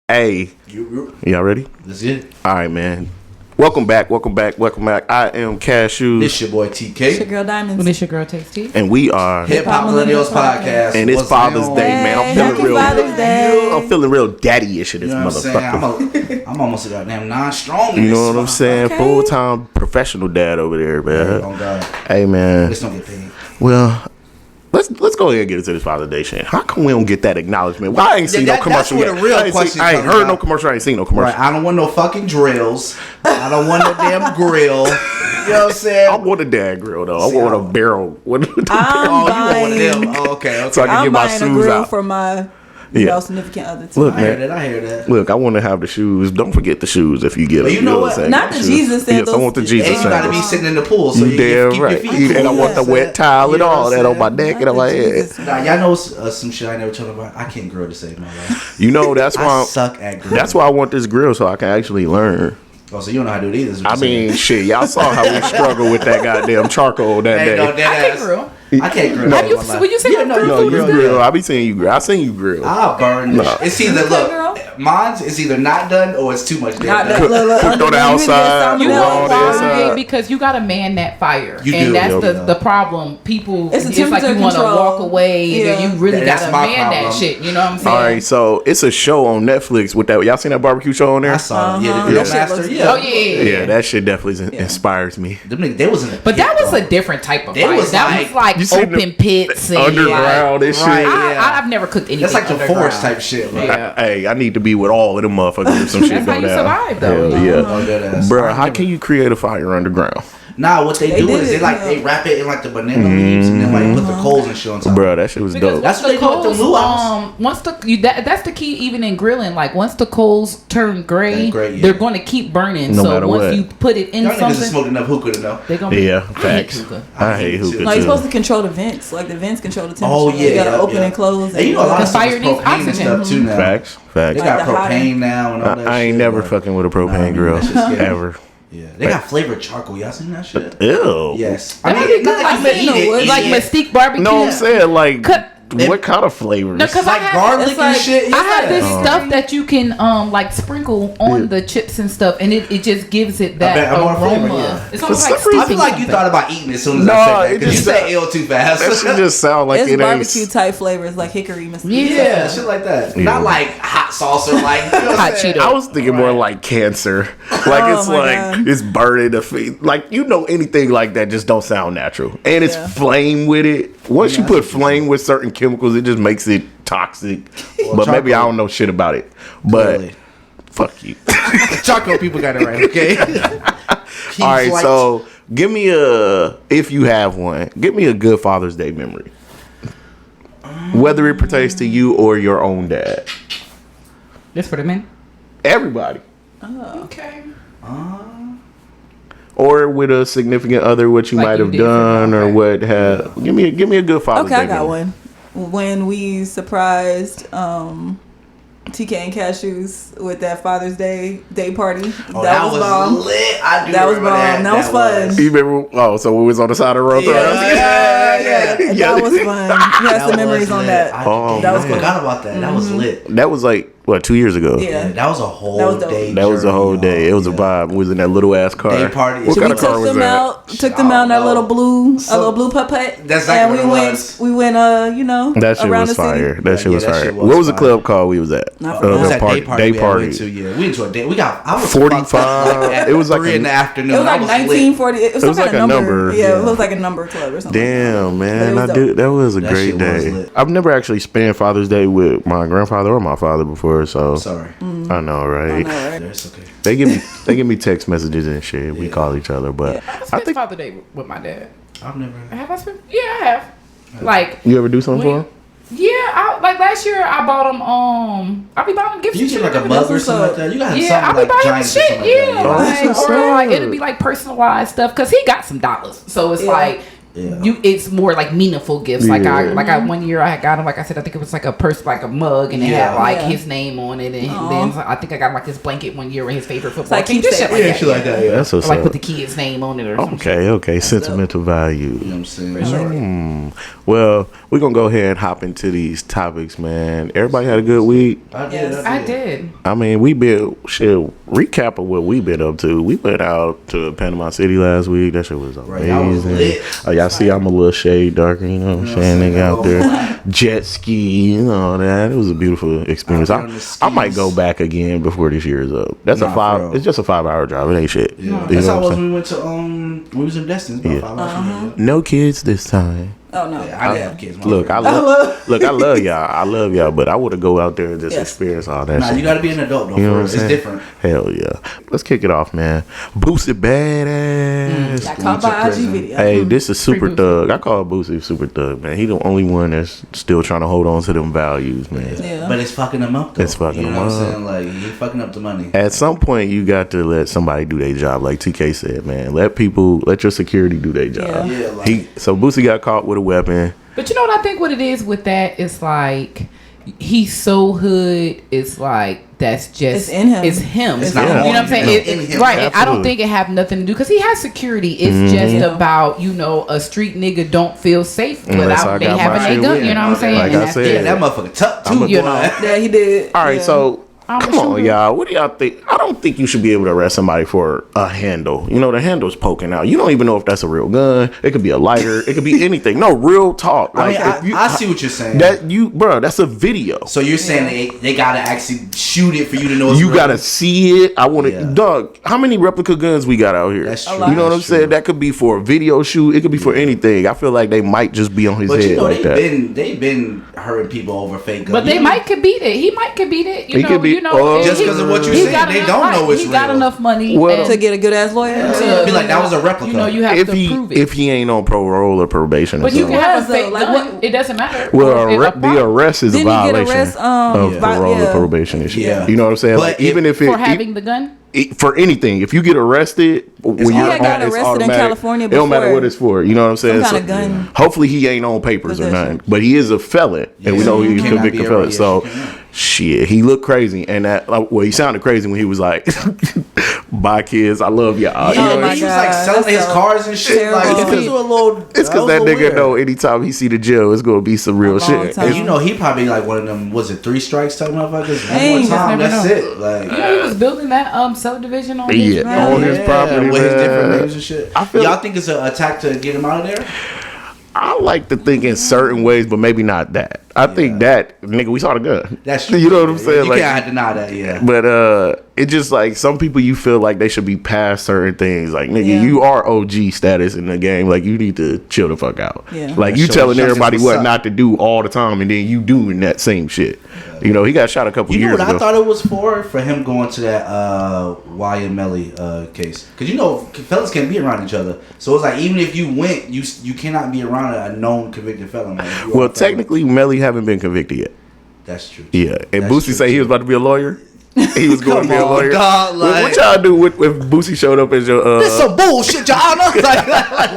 Hey, y'all ready? That's it. All right, man. Welcome back. I am CASHEWZ. This your boy TK. It's your girl Diamonds. This your girl Tasty. And we are Hip-Hop Millennials Podcast. And it's Father's Day, man. I'm feeling real. Father's Day. I'm feeling real daddy-ish in this motherfucker. I'm almost a goddamn non-strong. You know what I'm saying? Okay. Full-time professional dad over there, man. Oh God. Hey, man. Let's don't get paid. Well, let's go ahead and get into this Father's Day shit. How come we don't get that acknowledgement? Well, I ain't seen no commercial yet. That's where the real question I ain't comes heard out. no commercial. I ain't seen no commercial. Right. I don't want no fucking drills. I don't want no damn grill. You know what I'm saying? I want a dad grill though. I want a barrel. I'm you want one of them? buying. Oh, okay. So I can I'm get my buying a shoes grill out. for my significant other too. Look, I hear man. that. I hear that. Look, I want to have the shoes. Don't forget the shoes if you get them. But you know what? I'm saying? Not the Shoes. Jesus sandals. Yes, I want the Jesus And you got to be sandals. sitting in the pool, so You you damn keep right. your feet And I want the wet towel and all that on my neck and on my head. Nah, y'all know some shit I never told about. I can't grill to save my life. You know, that's I why suck at grilling. that's why I want this grill so I can actually learn. Oh, so you don't know how to do it either. is what I you're saying. mean, shit, y'all saw how we struggled with that goddamn charcoal that Ain't no day. dead I ass. can't grill. I can't grill. No. Have you, when you say Yeah, no, No, you grill. grill. I be seeing you grill. I seen you grill. I'll burn this. No. It's either, look, mine's is either not done or it's too much Not damn done. that Put on the outside. You Put know on the why? inside. Because you got to man that fire. You and do. that's Yep. the problem. People, It's a it's like you temperature want to control. walk away and then you really That's got to my man that problem. shit. You know what I'm saying? All right, so it's a show on Netflix with that. Y'all seen that barbecue show on there? I saw it. Yeah, Uh-huh. the That Grill shit Master. looks Yeah. Oh, yeah. Yeah, that shit definitely inspires me. Them niggas, they was in the But that pit, was though. a different type of They fire. was That was like You seen open pits and Underground and shit. Right. Yeah. I've never cooked anything. That's like the underground. forest type shit. Bro. Yeah. Hey, I need to be with all of them motherfuckers if some shit That's go how you down. survive, though. Hell yeah. Oh, dead ass. Bruh, how can you create a fire underground? Nah, what they do did is it, they wrap it in like the banana leaves and then like put the coals and shit on top. Bruh, that shit was Because dope. That's what they do with the coals, luau's. once that's the key even in grilling. Like once the coals turn gray, Turn gray, yeah. they're going to keep burning. No so matter once what. you put it in Y'all niggas something, have smoked enough hookah to know. they're gonna Yeah, I hate facts. hookah. I hate hookah No, you're supposed too. to control the vents. Like the vents control the temperature. Oh yeah, you gotta yeah, open yeah. and close. And you know a lot of The stuff fire is needs propane and oxygen. stuff too now. Facts, They facts. got Like the hot propane end. now and all that. I ain't shit, never like- fucking with a propane Nah, man, grill that shit's scary. ever. Yeah, they got flavored charcoal. Y'all seen that shit? Ew. Yes. That might be good. not Like, you can you know, eat it. like Yeah. Mystique barbecue. No, I'm saying like, Cut- what kind of flavors? No, 'cause like I have- garlic it's like- and shit. I have this Oh. stuff that you can like sprinkle on the chips and stuff, and it just gives it that bet more aroma. flavor, yeah. It's almost For like some reason- I feel like you thought about eating as soon as No, I said that it because you just said sound- ill too fast. That shit just sound like It's it barbecue ain't. type flavors like hickory, mesquite. yeah, shit like that. Yeah. Not like hot sauce or like you know what Hot I'm saying? Cheeto. I was thinking more like cancer. Like Oh it's my like God. it's burning the feet. Like anything like that just don't sound natural. And it's Yeah. flame with it. Once you put flame with certain chemicals, it just makes it toxic. Well, but maybe I charcoal- don't know shit about it. But Really. fuck you. Charcoal people got it right, okay? All right, so give me if you have one, give me a good Father's Day memory. Whether it pertains to you or your own dad. This for the men. Everybody. Okay. Or with a significant other, what you Like might you have did for done me, or okay. what have. Give me a good Father's Okay, Day I got memory. one. When we surprised TK and CASHEWZ with that Father's Day party. Oh, that was bomb. lit. I do That was remember bomb. That was fun. You remember? Oh, so we was on the side of the road. Yeah. That was fun. You had some memories on that. Oh, That was I cool. forgot about that. That was lit. That was like what 2 years ago. Yeah. That was a whole That was dope. day. That was a whole journey, day. It was a y'all. vibe. We was in that little ass car. Day party. What So kind We of car took was them that? out. Took them out in that little blue, So- a little blue putt. That's and exactly we what it went. was. We went. That shit around was the city. fire. That shit was that fire. shit was What was the fire. club called we was at? I forgot. It was The that party. day party. Day we party. went to, yeah. We went to a day. I was 45. fucked up, like, at It was like 3 in the afternoon. It was like I lit. 1940. It was, It was some like kind of a number. number. Yeah, Yeah. it was like a number club or something. Damn, But man, it was I did. dope. That was a That great shit was day. lit. I've never actually spent Father's Day with my grandfather or my father before, so Sorry. I know, right? I know, right? That's okay. They give me text messages and shit. We call each other, but I I spent think Father's Day with my dad. I've never. Have I spent? Yeah, I have. Like, you ever do something for him? yeah, like last year I bought him. I be buying him gifts. You and get shit like a and mug everything. or something like that. You got Yeah, I something be like buying him Giants or shit. something like Yeah, that. Oh, that's like, what's or like up. it'll be like personalized stuff because he got some dollars. So it's Yeah. like it's more like meaningful gifts. Like Yeah. I 1 year I got him, like I said, I think it was like a purse, like a mug, and it had like his name on it, and then I think I got like this blanket 1 year with his favorite football team. Just shit like that. Yeah. That's what's Or like up. put the kid's name on it or something. Okay. Sentimental value. You know what I'm saying? Well, we're gonna go ahead and hop into these topics, man. Everybody had a good week. I did. I mean, we been recap of what we been up to. We went out to Panama City last week. That shit was amazing. That was lit. Oh, y'all see, I'm a little shade darker. You know what I'm saying? Nigga out there, jet ski, you know that. It was a beautiful experience. I might go back again before this year is up. That's a 5. It's just a 5-hour drive. It ain't shit. Yeah. You That's know how it what was I'm when we went to we was in Destin. About 5 hours. No kids this time. Oh no. Yeah, I didn't have kids. Look, I love y'all. I love y'all, but I would have go out there and just experience all that. Nah, shit. you gotta be an adult though. You know what I'm It's saying? different. Hell yeah. Let's kick it off, man. Boosie badass. Got caught by IG video. Hey, this is Super Free Thug. I call Boosie Super Thug, man. He the only one that's still trying to hold on to them values, man. Yeah. But it's fucking them up though. It's fucking you know them what up. I'm saying? Like he fucking up the money. At some point, you got to let somebody do their job, like TK said, man. Let your security do their job. Yeah, like- So Boosie got caught with a weapon. But you know what I think what it is with that? It's like he's so hood. It's like that's just It's in him. It's him. It's you know not what I'm saying? in him. Right. And I don't Absolutely. think it have nothing to do because he has security. It's just about a street nigga don't feel safe Unless I without they got my having shit a gun. with You know what I'm him. saying? Like And I that's said. Yeah, it. that motherfucker tough too. I'm a- boy. You know. Yeah, he did. All right, Yeah. so I'm come a on, shooter. y'all. What do y'all think? I don't think you should be able to arrest somebody for a handle. You know, the handle's poking out. You don't even know if that's a real gun. It could be a lighter. It could be anything. No, real talk. I mean, if you- I see what you're saying. bro, that's a video. So you're saying they gotta actually shoot it for you to know it's You real? gotta see it. I want to, Yeah. dog. How many replica guns we got out here? That's true. You know what I'm That's saying? true. That could be for a video shoot. It could be for anything. I feel like they might just be on his But head you know like that. they've been hurting people over fake guns. But they might could beat it. He might could beat it. He could be- Just 'cause of what you're he saying, got they enough- don't know it's He got real. enough money Well- and To get a good ass lawyer. Yeah, be like, that was a replica. You know, you have if to prove it. if he ain't on parole or probation, or But you something. can have a Yes, fake though. Like, gun. what- It doesn't matter. Well, Or if the arrest is a Didn't he get violation arrest, of Yeah. parole or yeah. probation and shit. Yeah. You know what I'm saying? But Like, even if it, for having the gun. for anything, if you get arrested, when He you're had got it's arrested in automatic. California It don't matter before. what it's for. You know what I'm saying? Some kinda gun Hopefully, he ain't on papers or possession. nothing, but he is a felon, and we know he's a Cannot convicted be a- felon. yeah, So, she cannot. shit, he looked crazy, and that well, he sounded crazy when he was like, "Bye, kids, I love y'all." You Oh know, my he God, was like selling that's his so cars and shit. Like, terrible. it's because a little. it's because that was a nigga weird. know anytime he see the jail, it's gonna be some real long shit. time. And you know, he probably like one of them. Was it 3 strikes type motherfuckers? One Dang, more time, never that's know. it. Like, You know, he was building that subdivision on his Yeah, ground. on his property, with his different man. names and shit. I feel- Y'all think it's an attack to get him out of there? I like to think in certain ways, but maybe not that. I think that nigga, we saw the gun. That's true. You know what I'm saying? You Like, can't deny that. Yeah. but it just like some people you feel like they should be past certain things. Like nigga, Yeah. you are OG status in the game. Like you need to chill the fuck out. Yeah. Like you Show telling youngsters everybody what's what up. not to do all the time, and then you doing that same shit. You know, he got shot a couple You know years what ago. I thought it was for him going to that Y and Melly case, because you know fellas can't be around each other. So it's like even if you went, you cannot be around a known convicted felon. Like, you Well, are a felon. technically, Melly haven't been convicted yet. That's true. Yeah, and That's Boosie true, say he too. was about to be a lawyer. He was going to Come be a on, lawyer. dog, What like- y'all do if Boosie showed up as your? This some bullshit, your honor. like,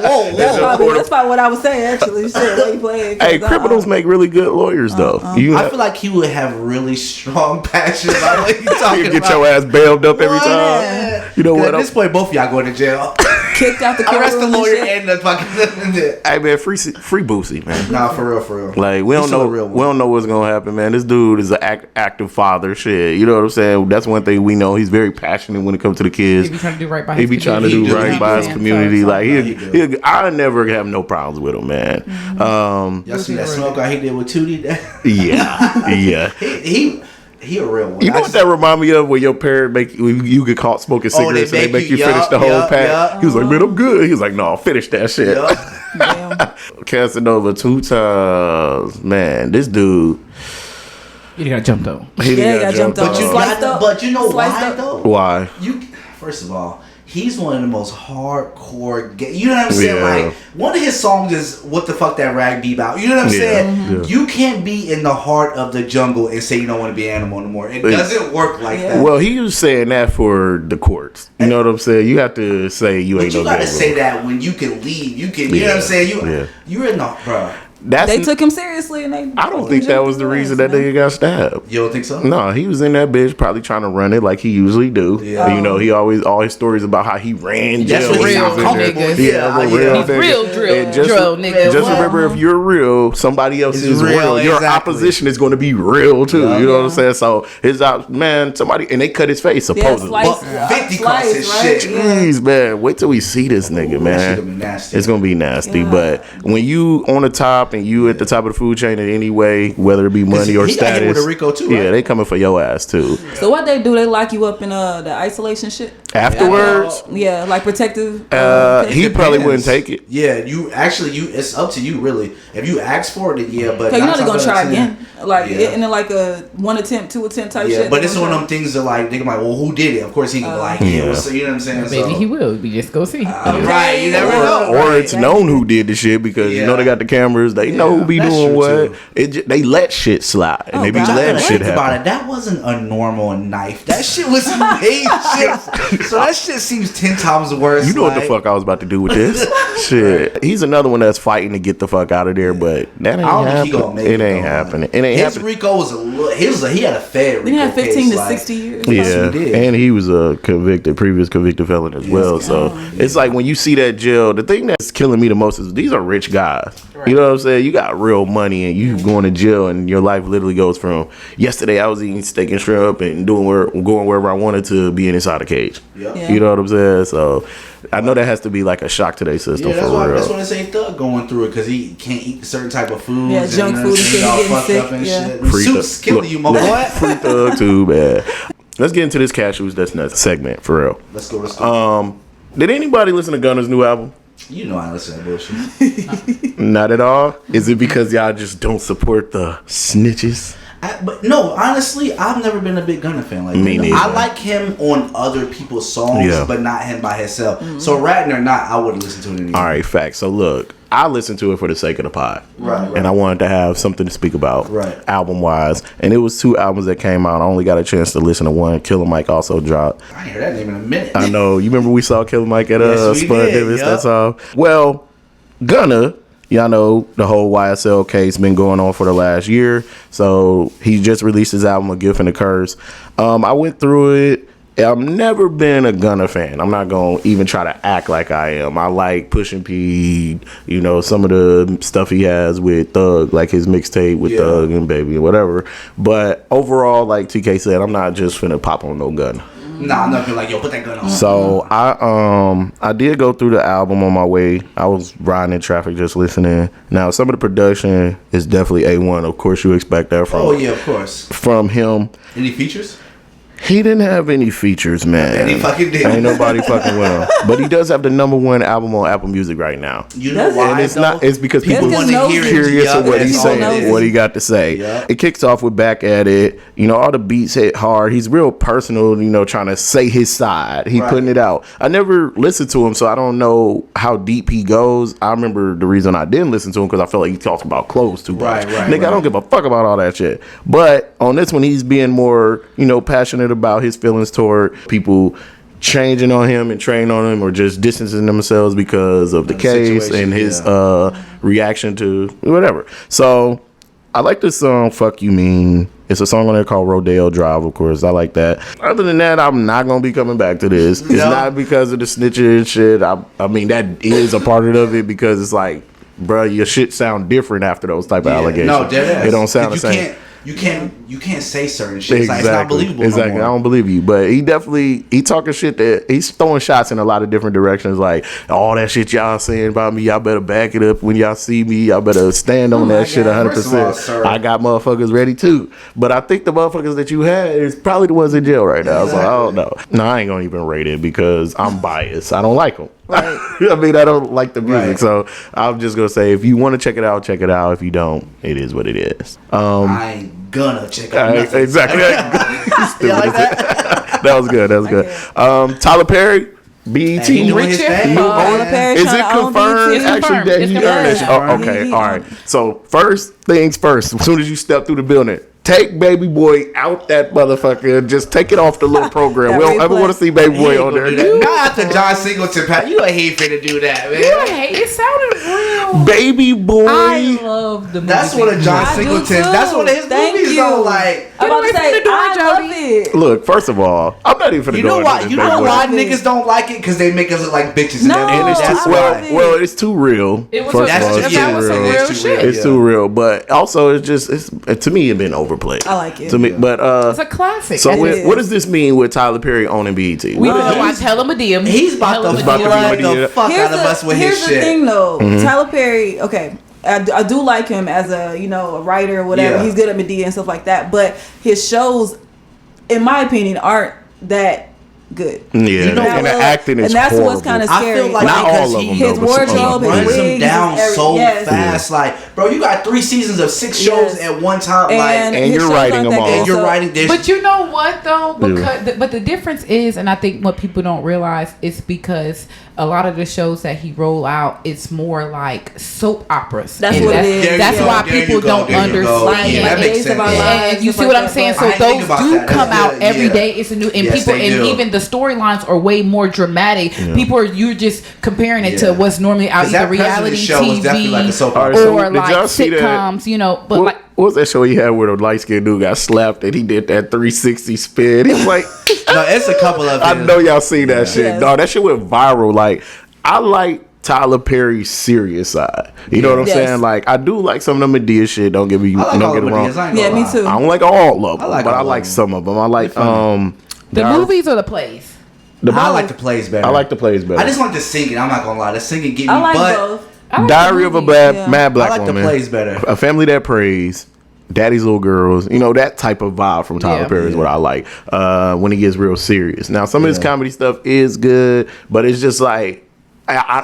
whoa. That's probably what I was saying, actually. Shit, let me play it, 'cause, Hey, criminals make really good lawyers, though. You I feel like he would have really strong passion about what you talking you get about. your ass bailed up every What? time. You know 'Cause what? At this point, both of y'all going to jail. kicked out the Arrest the courtroom lawyer and shit. and the fucking. Hey man, free Boosie, man. Nah, for real. Like we He's don't still know, a real one. we don't know what's gonna happen, man. This dude is an active father, shit. You know what I'm saying? That's one thing we know. He's very passionate when it comes to the kids. He be trying to do right by He his be trying to community. do He right do, by he his do. community. Like He do. I never have no problems with him, man. Y'all see that smoke out he did with Tootie? Yeah. He a real one. You know what that remind me of? When your parent when you get caught smoking Oh, they cigarettes and they make make you you- finish the yup, whole yup, pack. yup. He was like, man, I'm good. He was like, no, finish that shit. Damn. Casanova 2 times. Man, this dude. You got jumped though. He Yeah, got he got jumped on. up. But you Sliced got, up. but you know Sliced why up. though? Why? You first of all, he's one of the most hardcore you know what I'm saying? Like, one of his songs is What the Fuck That Rag Be About. You know what I'm saying? Yeah. You can't be in the heart of the jungle and say you don't want to be an animal anymore. It doesn't work like that. Well, he was saying that for the courts. You know what I'm saying? You have to say you ain't no jungle. You gotta say that when you can leave. You can, you know what I'm saying? You're in the, bro. They took him seriously, and I don't think that was the reason that nigga got stabbed. You don't think so? No, he was in that bitch probably trying to run it like he usually do. Yeah. You know, he always all his stories about how he ran jail. That's real niggas. He's real drill nigga. Just remember, if you're real, somebody else is real. Your opposition is going to be real too. You know what I'm saying? So his somebody, and they cut his face supposedly. 50 cross his shit. Jeez, man, wait till we see this nigga, man. It's gonna be nasty. But when you on the top and you at the top of the food chain in any way, whether it be money or status, with Rico too, right? Yeah, they coming for your ass too. So what they do? They lock you up in the isolation shit afterwards. Yeah, like protective. He probably wouldn't take it. Yeah, it's up to you really. If you ask for it, then but you're not gonna try again. Like and then like a 1 attempt, 2 attempt type shit. But it's one of them things that like they can like, well, who did it? Of course he can be like, you know what I'm saying? Maybe he will. We just go see. Right, you never know. Or it's known who did the shit because you know they got the cameras. They know who be doing what. They let shit slide and they be letting shit happen. About it, that wasn't a normal knife. That shit was made shit. So that shit seems 10 times worse. You know what the fuck I was about to do with this? Shit. He's another one that's fighting to get the fuck out of there, but that ain't happening. It ain't happening. It ain't happening. Rico was he had a fed Rico. He had 15 to 60 years. Yeah, and he was a previous convicted felon as well. So it's like when you see that jail, the thing that's killing me the most is these are rich guys. Right. You know what I'm saying? You got real money and you going to jail and your life literally goes from yesterday I was eating steak and shrimp and going wherever I wanted to being inside a cage. Yeah. You know what I'm saying? So I know that has to be like a shock to their system. Yeah, for real. That's why they say Thug going through it because he can't eat certain type of foods. Yeah, junk food and shit. All fucked up and shit. Soup's killing you, my boy. Free Thug too, man. Let's get into this CASHEWZ That's Nuts segment for real. Let's go. Did anybody listen to Gunnas' new album? You know I listen to that bullshit. Not at all? Is it because y'all just don't support the snitches? But no, honestly, I've never been a big Gunna fan like Me that. neither. I like him on other people's songs, but not him by himself. Mm-hmm. So ratting or not, I wouldn't listen to it anymore. All right, facts. So look, I listened to it for the sake of the pod. Right. And I wanted to have something to speak about album-wise. And it was 2 albums that came out. I only got a chance to listen to one. Killer Mike also dropped. I ain't heard that name in a minute. I know. You remember we saw Killer Mike at Spud Davis? That's all. Well, Gunna, y'all know the whole YSL case been going on for the last year. So he just released his album, A Gift and a Curse. I went through it. I've never been a Gunna fan. I'm not going to even try to act like I am. I like Pushin' P, you know, some of the stuff he has with Thug, like his mixtape with Thug and Baby and whatever. But overall, like TK said, I'm not just finna pop on no Gunna. Nah, I'm not gonna like, yo, put that gun on. So I did go through the album on my way. I was riding in traffic just listening. Now some of the production is definitely A1. Of course you expect that from. Oh yeah, of course. From him. Any features? He didn't have any features, man. And he fucking did. Ain't nobody fucking with him. But he does have the #1 album on Apple Music right now. You know why? And it's because people want to hear curious of what he's saying, what he got to say. Yep. It kicks off with Back at It. You know, all the beats hit hard. He's real personal, you know, trying to say his side. He putting it out. I never listened to him, so I don't know how deep he goes. I remember the reason I didn't listen to him because I felt like he talks about clothes too much. Nigga, I don't give a fuck about all that shit. But on this one, he's being more, you know, passionate about his feelings toward people changing on him and training on him or just distancing themselves because of the case and his reaction to whatever. So I like this song, Fuck You Mean. It's a song on there called Rodeo Drive, of course. I like that. Other than that, I'm not going to be coming back to this. It's not because of the snitching shit. I mean, that is a part of it because it's like, bro, your shit sound different after those type of allegations. No, dead ass. It don't sound the same. You can't say certain shit. It's, like, it's not believable. Exactly. No more. I don't believe you. But he talking shit that he's throwing shots in a lot of different directions. Like all that shit y'all saying about me, y'all better back it up when y'all see me. Y'all better stand on that shit 100%. I got motherfuckers ready too. But I think the motherfuckers that you had is probably the ones in jail right now. Exactly. So I don't know. No, I ain't gonna even rate it because I'm biased. I don't like them. I mean, I don't like the music. So I'm just gonna say if you want to check it out, check it out. If you don't, it is what it is. I ain't gonna check out nothing. Exactly. You like that? That was good. Tyler Perry BET. He doing his thing. Tyler Perry Is trying it to own confirmed BET? actually that he earned that shit? Oh, okay, He- all right. So first things first. As soon as you step through the building, take Baby Boy out that motherfucker. Just take it off the little program. We don't ever want to see Baby Boy on there. Not after John Singleton. You ain't finna do that, man. It sounded real. Baby Boy. I love the movie. That's one of John I do Singleton's. too. That's one of his Thank movies. you. Though, like, I'm about to say, Get away from the door, I love Jody. it. Look, first of all, I'm not even finna you go know into why? this You Baby know Boy. why niggas don't like it? Because they make us look like bitches. No, And it's I too, love it. well, it's too real. It was First a- of all, it's that too was some real. real shit. It's too real, but also it's just to me it been overplayed. I like it. To me, but It's a classic. so It what, is. what does this mean with Tyler Perry owning BET? we gonna watch Hella Medium. He's about to about to be flood Medea. the fuck out of us with his Here's the shit. thing, though. Mm-hmm. Tyler Perry. Okay, I do like him as a a writer or whatever. Yeah. He's good at Medea and stuff like that. But his shows, in my opinion, aren't that good. Yeah, You know and the what? acting is And that's horrible. what's kind of I scary. feel like Not because all of them, he though, his but some of them. wardrobe, his runs wigs, them down his so yes. fast. Like, bro, you got 3 seasons of 6 shows Yes. at one time. And And his you're shows writing aren't them that all. good, and you're so- writing this. But you know what though? Because but the difference is, and I think what people don't realize is because a lot of the shows that he roll out, it's more like soap operas. That's And what it is. That's There you why go, there people you go, don't there you go. understand. Yeah, that Like makes Days of sense. Our Yeah. Lives, And you stuff see like what I'm that, saying? but- So I didn't think those about do that. come That's out good, every yeah. day. It's a new, and Yes, people, they and do. even the storylines are way more dramatic. People are you're just comparing it Yeah. to what's normally out 'Cause either that President reality show was definitely TV like a soap All right, opera. so or did like y'all see that? sitcoms. But like. What was that show he had where the light skinned dude got slapped and he did that 360 spin? He was like, No, it's a couple of I them. know y'all seen that shit. Yes. No, that shit went viral. Like, I like Tyler Perry's serious side. You know what I'm Yes. saying? Like, I do like some of the Medea shit. Don't get me, I like don't all get the it wrong. Medeas, I ain't Yeah, gonna me lie. too. I don't like all of them, I like but I all like of them. some of them. I like funny. The Dar- movies or the plays? I like the plays better. I like the plays better. I just like the singing. I'm not gonna lie. The singing get me. I like but both. I like Diary the of a movies. Bad Yeah. Mad Black I like Woman. the plays better. A Family That Prays. Daddy's Little Girls, that type of vibe from Tyler Yeah. Perry is what I like. When he gets real serious. Now, some of his comedy stuff is good, but it's just like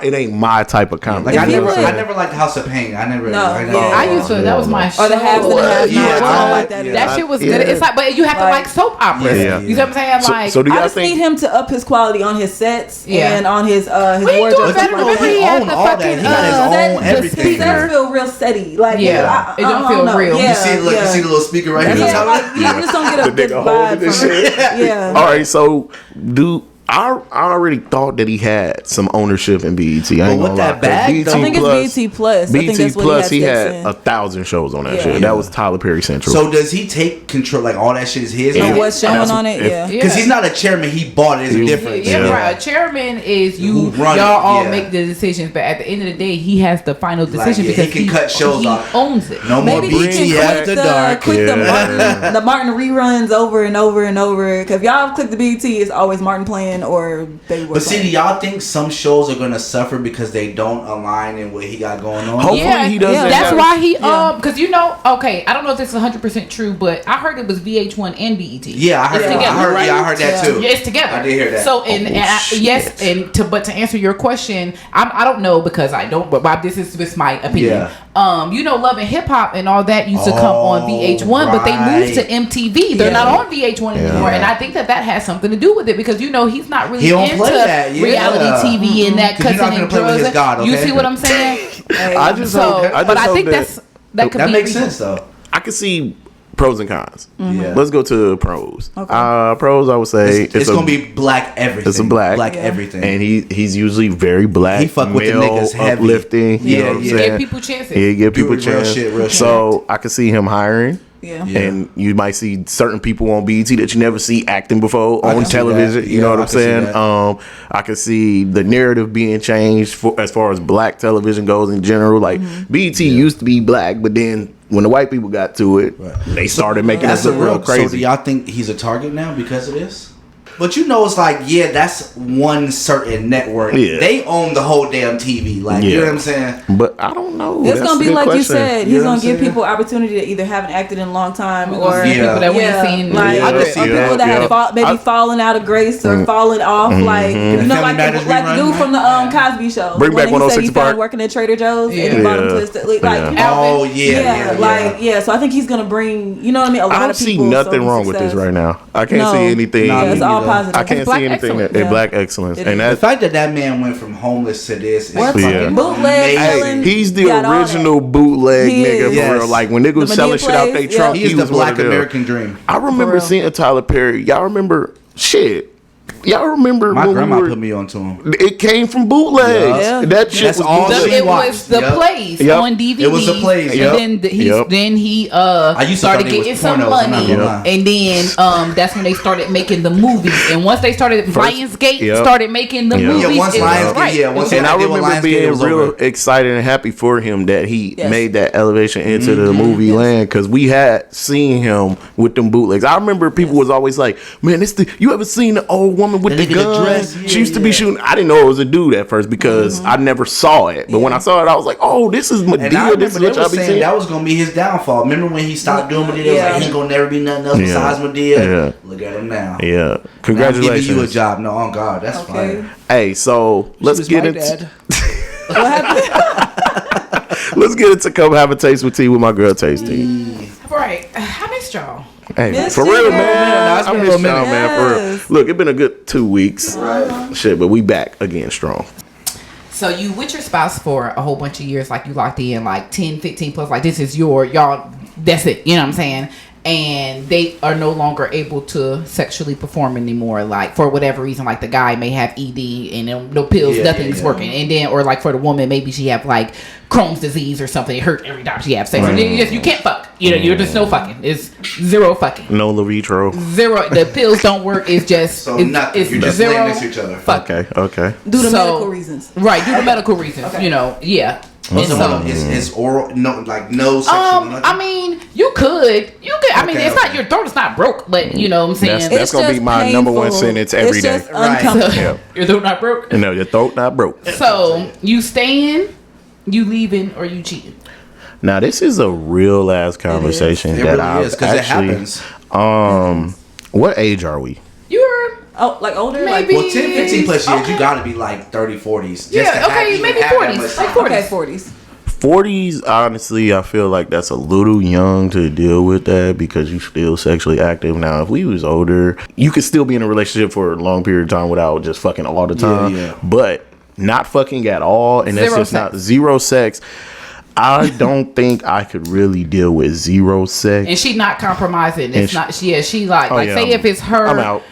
it ain't my type of comedy. Like I If you never, would- I never liked House of Pain. I never. No, I yeah. never I used to. That was my show. Or the haves and the have-nots. Yeah, I don't I- like that. yeah. either. That shit was Yeah. good. It's like, but you have to Like- like soap operas. Yeah. You see what I'm saying? Like, So do I y'all just need think? him to up his quality on his sets Yeah. and on his Well, he wardrobe. doing and better. stuff like Remember that. he had own the all that. fucking He got his own everything. His sets feel real steady. Like Yeah. It don't feel don't know. real. Yeah, You see, look, you see the little speaker right here. Yeah, like, you just don't get a The good nigga holding vibe this from it. shit. Yeah. All right, so I already thought that he had some ownership in BET. I ain't But with gonna that lie. bag, though- I think it's BET Plus. I think BET that's what Plus, he stakes had in. 1,000 shows on that Yeah. shit. Yeah. That was Tyler Perry Central. So does he take control? Like all that shit is his. Yeah. And what's showing That's- on it? if- Yeah. Because he's not a chairman. He bought it. There's a Yeah. difference. Yeah, Yeah. right. A chairman is Who run it, y'all all yeah. make the decisions, but at the end of the day, he has the final decision yeah, he because can cut shows he off. owns it. No more Maybe he BT can after click dark. the Yeah. the Martin reruns over and over and over. Because y'all click the BT, it's always Martin playing or Baby Boy But see, do playing. y'all think some shows are gonna suffer because they don't align in what he got going on? Hopefully he doesn't That's have- why he Yeah. because okay, I don't know if this is 100% true, but I heard it was VH1 and BET. Yeah, I heard. It's that. together, I heard. right? Yeah, I heard that too. Yeah, it's together. I did hear that. So yes, shit. but to answer your question, I don't know because I don't. But Bob, this is just my opinion. Love and Hip Hop and all that used to come on VH1, but they moved to MTV. They're Yeah. not on VH1 anymore, and I think that has something to do with it because he's not really He don't into play that, yeah. reality TV and that 'Cause you're not cussing gonna and play with drugs. his God, You okay? see what I'm saying? I just So, hope, but I hope think that could That be makes a reason. sense though. I can see pros and cons. Yeah. Let's go to pros. Okay. Pros, I would say It's gonna be black everything. It's a black. black Yeah. everything. and he's usually very black. He fuck with the male, niggas heavy. uplifting. You Yeah, know what I'm yeah. saying? Give people chances. Yeah, give people Do it real chance. shit, real so I can see him hiring. Yeah. Yeah. And you might see certain people on BET that you never see acting before I on can see television. that. You know Yeah, what I I'm can see saying? that. I can see the narrative being changed as far as black television goes in general. Like BET used to be black, but then when the white people got to it, they started making That's it a look real real crazy. So do y'all think he's a target now because of this? But it's like, yeah, that's one certain network. Yeah. They own the whole damn TV. Like, you know what I'm saying? But I don't know. It's That's gonna a be good like you question. said. You He's know gonna what I'm give saying? people opportunity that either haven't acted in a long time We're or gonna see people that we ain't seen. like Yeah, or I see people that. that Yeah. have maybe fallen out of grace or fallen off. Like The Family like Matters the rerun? dude from the Cosby Show. Bring back when he said 106 he found Park. working at Trader Joe's and Yeah. he bought him Yeah. twisted. Like Yeah. you Oh, yeah. So I think he's gonna bring. You know what I mean? A lot I don't of see people. nothing some wrong with this success. right now. I can't No. see anything. Nah, Yeah, it's all positive. I can't Black see anything excellence. that Yeah. black excellence, It and is. The that. fact that man went from homeless to this is What's Yeah. bootleg? amazing. selling- He's the got all that. original bootleg He nigga is. for Yes. real. Like when niggas was The selling Medea shit out their plays, trunk, yeah. He is the was one Black of them. American dream. I For remember real. seeing Tyler Perry. Y'all remember shit. Y'all remember My when grandma we were, put me onto him. it came from bootlegs. Yeah. That shit That's was all bootleg. she It watched. was the Yep. plays Yep. on DVD. It was the plays, and yep. then he I used to started thought it was getting some pornos, I'm not money, gonna lie. and then that's when they started making the movies. And once they started, Lionsgate yep. started making the Yeah. movies. Yeah, once it was Lionsgate- right. yeah, once And I I did what remember Lionsgate being was real over. excited and happy for him that he Yes. made that elevation into the movie land, because we had seen him with them bootlegs. I remember people was always like, "Man, you ever seen the old woman with the nigga, the gun? dress? She used to be Yeah. shooting." I didn't know it was a dude at first because I never saw it, but when I saw it, I was like, "Oh, this is And I Medea. remember This is they what were y'all be saying seeing." that was gonna be his downfall. Remember when he stopped doing Medea? It was Yeah. like he ain't gonna never be nothing else besides Medea. Yeah. Look at him now. Yeah, Now I'm congratulations. giving you a job. No, on God, that's Okay. fine. Hey, so let's was get my into dad. What happened? let's get into come have a taste with tea with my girl Tasty. Right. I missed y'all. Hey, Missed for you, real, girl. man. It's been I a missed little y'all, minute. man. For real. Yes. Look, it's been a good 2 weeks. Shit, but we back again strong. So you with your spouse for a whole bunch of years, like you locked in like 10, 15 plus, like this is y'all, that's it, you know what I'm saying? And they are no longer able to sexually perform anymore, like for whatever reason, like the guy may have ED and no pills, Yeah, nothing's yeah. working. And then, or like for the woman, maybe she have like Crohn's disease or something, it hurt every time she have sex. Right. And then you can't fuck, you know, you're just no fucking, it's zero fucking. No Levitro. Zero, the pills don't work, it's just, So it's, nothing. it's You're just zero laying next to each other. fuck. Okay. Due to So- medical reasons. Right, due to medical reasons, you know, yeah. And So so, it's oral, no, like no sexual. nothing? I mean, you could. I mean, Okay, it's not okay. your throat is not broke, but you know what I'm saying. That's It's gonna be just my number one painful. sentence every It's day. just Right. uncomfortable. Yeah. Your throat not broke. No, your throat not broke. So you staying, you leaving, or you cheating? Now this is a real ass conversation It that really I've is because it actually. happens. What age are we? You're Oh, like older? Maybe- Like, Well, 10, 15 plus years, Okay. you gotta be like 30, 40s. Just Yeah, to have, okay, even maybe have that 40s, much like time. 40s. okay, 40s. 40s, honestly, I feel like that's a little young to deal with that because you still sexually active. Now, if we was older, you could still be in a relationship for a long period of time without just fucking all the time. Yeah. But not fucking at all, and that's Zero just sex. not zero sex. I don't think I could really deal with zero sex. and she not compromising. And It's she- not. She like Oh, like yeah, say if it's her. I'm out.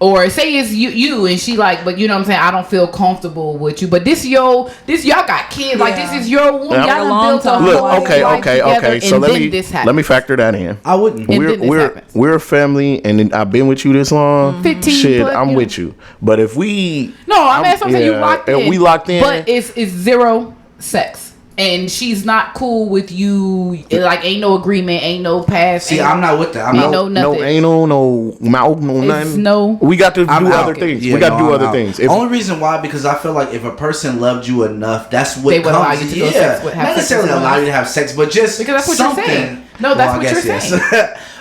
Or say it's you and she like, but you know what I'm saying, I don't feel comfortable with you. But this y'all got kids, like Yeah. this is your woman. Yeah. Y'all A done long built a time. whole Look, Like, okay. life together, So and let then me this let me factor that in. I wouldn't. And then this happens. We're a family, and then I've been with you this long. 15, Shit, but, I'm you with you. But if we, No, I'm asking you locked if in. we locked in, But it's zero sex. And she's not cool with you. Like ain't no agreement, ain't no past. See, ain't I'm not with that. I'm Ain't not. no no nothing. anal, no mouth, no nothing. no- We got to do I'm out. other things. Yeah, we got to no, do I'm other out. things. If, Only reason why, because I feel like if a person loved you enough, that's what They would comes. allow you to go sex with- have not sex necessarily with allow someone you to have sex, but just Because that's what something. you're saying. No, that's what you're saying.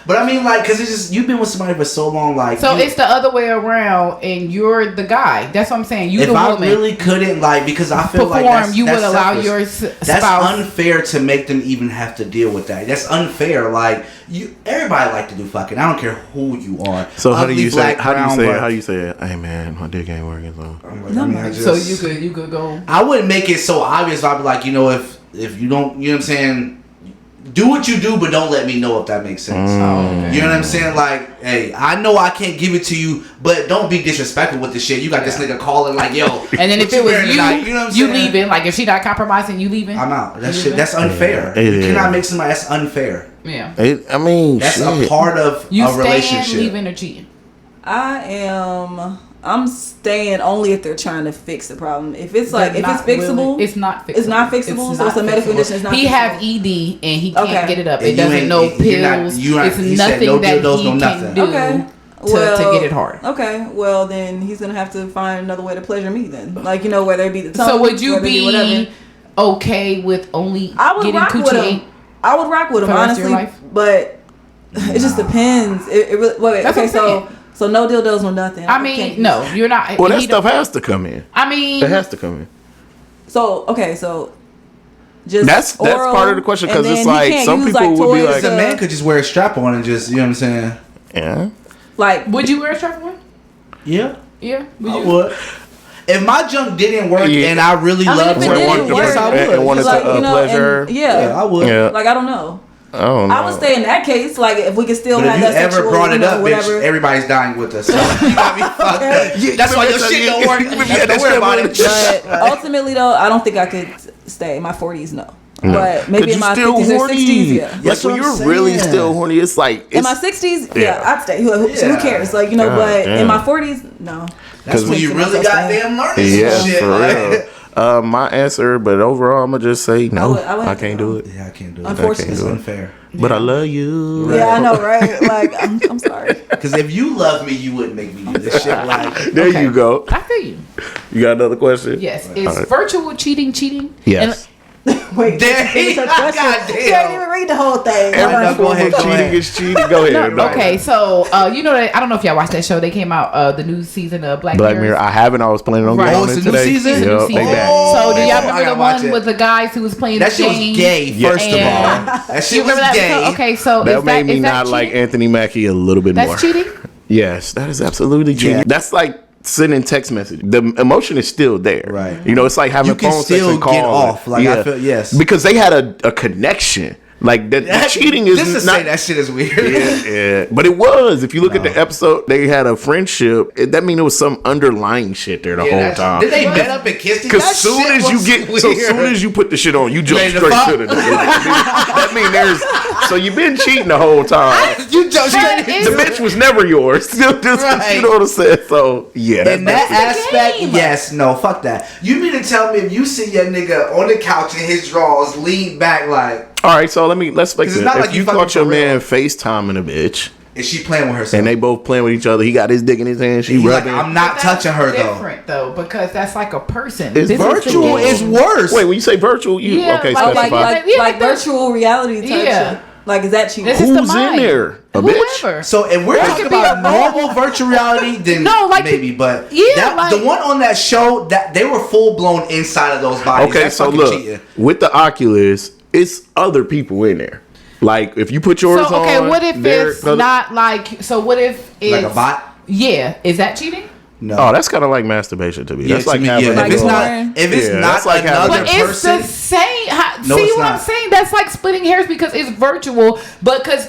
But I mean, like, because it's just you've been with somebody for so long, like. So you- it's the other way around, and you're the guy. That's what I'm saying. You if the I woman. really couldn't, like, because I feel like Perform, that's, you that's would allow selfish. your That's spouse- unfair to make them even have to deal with that. That's unfair. Like everybody like to do fucking. I don't care who you are. so how do Ugly, you say? black, How do you brown, say? black. How do you say it? Hey man, my dick ain't working. So I mean, I So just- you could go. I wouldn't make it so obvious. I'd be like, if you don't, you know what I'm saying. Do what you do, but don't let me know if that makes sense. okay. You know what I'm saying? Like, hey, I know I can't give it to you, but don't be disrespectful with the shit. You got this nigga calling like, yo. And then what if it was wearing you, tonight? You know what I'm you saying? leaving. Like if she not compromising, you leaving. I'm out. That You shit. That's unfair. Yeah, it you is. cannot make somebody. That's unfair. Yeah. I mean, That's shit. a part of You a staying, relationship. leaving, or cheating. I'm staying only if they're trying to fix the problem. If it's like, They're if it's not fixable, willing- it's not fixable. It's not fixable? So it's a medical condition, it's not He fixable? have ED and he can't Okay. get it up. And It you doesn't ain't- know you're not- pills. you not- It's he said nothing no that dildos, he no can nothing. do Okay. to get it hard. Okay, well then he's gonna have to find another way to pleasure me then. Like, whether it be the tongue. So would you whether it be whatever. okay with only I would getting rock with coochie? him. I would rock with him For the rest of honestly, your life? but it just depends. It really. Wait, That's okay, what I'm saying. so no dildos, no nothing. I mean, no, you're not. Well, that he stuff don't- has to come in. I mean, It has to come in. So okay, so just That's oral, part of the question, 'cause and it's then he like, can't some use, people would be toys like- The to- man could just wear a strap on and just, you know what I'm saying? Yeah. like would you wear a strap on? Yeah. Yeah. I would. If my junk didn't work and I really loved if it didn't work, and wanted to pleasure her, yeah, I would. Yeah. Like I don't know. I don't know. I would stay in that case. Like if we could still But if have you that ever sexual, brought it up, whatever. bitch, everybody's dying with us. So you got me fucked up. That's why your shit don't work. Don't worry about it. But ultimately, though, I don't think I could stay in my 40s. No. But maybe in my 50s or 60s, yeah. Like when you're really still horny, it's like in my 60s, yeah, I'd stay. Who cares? Like but in my 40s, no. That's when you really goddamn learning some shit. For real. My answer, but overall, I'm gonna just say no. I can't do it. Yeah, I can't do it. Unfortunately, it's unfair. But I love you. Yeah, I know, right? Like I'm sorry. Because if you love me, you wouldn't make me do this shit. Like there you go. I feel you. You got another question? Yes. Is virtual cheating? Yes. Wait, damn. You didn't even read the whole thing. Every form of cheating is cheating. Go ahead. No, okay, so you know that I don't know if y'all watched that show. They came out the new season of Black Mirror. I haven't. I was planning on Right. going on It's it a new today. season? Yep, Season. they back. So do y'all I remember gotta the watch one it. with the guys who was playing that the shit was game? gay. First of all, And- that You shit was remember that? gay. Okay, so That is made me is that not like cheating? Anthony Mackie a little bit more. That's cheating. Yes, that is absolutely cheating. Yeah. That's like sending text message. The emotion is still there. Right. You know, it's like having You can phone sex still and calling. get off. Like, I feel- yes. Because they had a connection. Like that cheating is Just to not say that shit is weird. yeah. But it was. If you look at the episode, they had a friendship. That means it was some underlying shit there the whole time. Did they met up and kissed each other? Because soon as you put the shit on, you jump Ready to straight fuck? to the that mean there's so you've been cheating the whole time. You jump straight The bitch was never yours. You know what I'm saying? So yeah, in that That's the aspect, game. yes, no, fuck that. You mean to tell me if you see your nigga on the couch in his drawers, lean back like, all right, so let's fix it's it. not If like you you caught your fucking for real. man FaceTiming a bitch is she playing with herself? and they both playing with each other, he got his dick in his hand, she He's like, rubbing. I'm not But touching her that's though. different though, because that's like a person. It's This is the Virtual game. is worse. Wait, when you say virtual, you Yeah, okay? like- Specify. like the- virtual reality type Yeah. shit. Like is that cheating? This is the Who's in mind. there? A bitch? Whoever. So if we're That talking could be about a normal virtual reality, then No, like maybe. But yeah, like- the one on that show, that they were full blown inside of those bodies. Okay, That's so fucking look, cheating. with the Oculus, it's other people in there. Like if you put yours So okay, on, what if it's not like? So what if it's Like a bot? Yeah, is that cheating? No. Oh, that's kind of like masturbation to me. Yeah, That's to like me, having yeah. a If it's little- porn. not, if it's Yeah, not that's like having another But it's person, the same. No, See it's what I'm not. saying? That's like splitting hairs because it's virtual. But because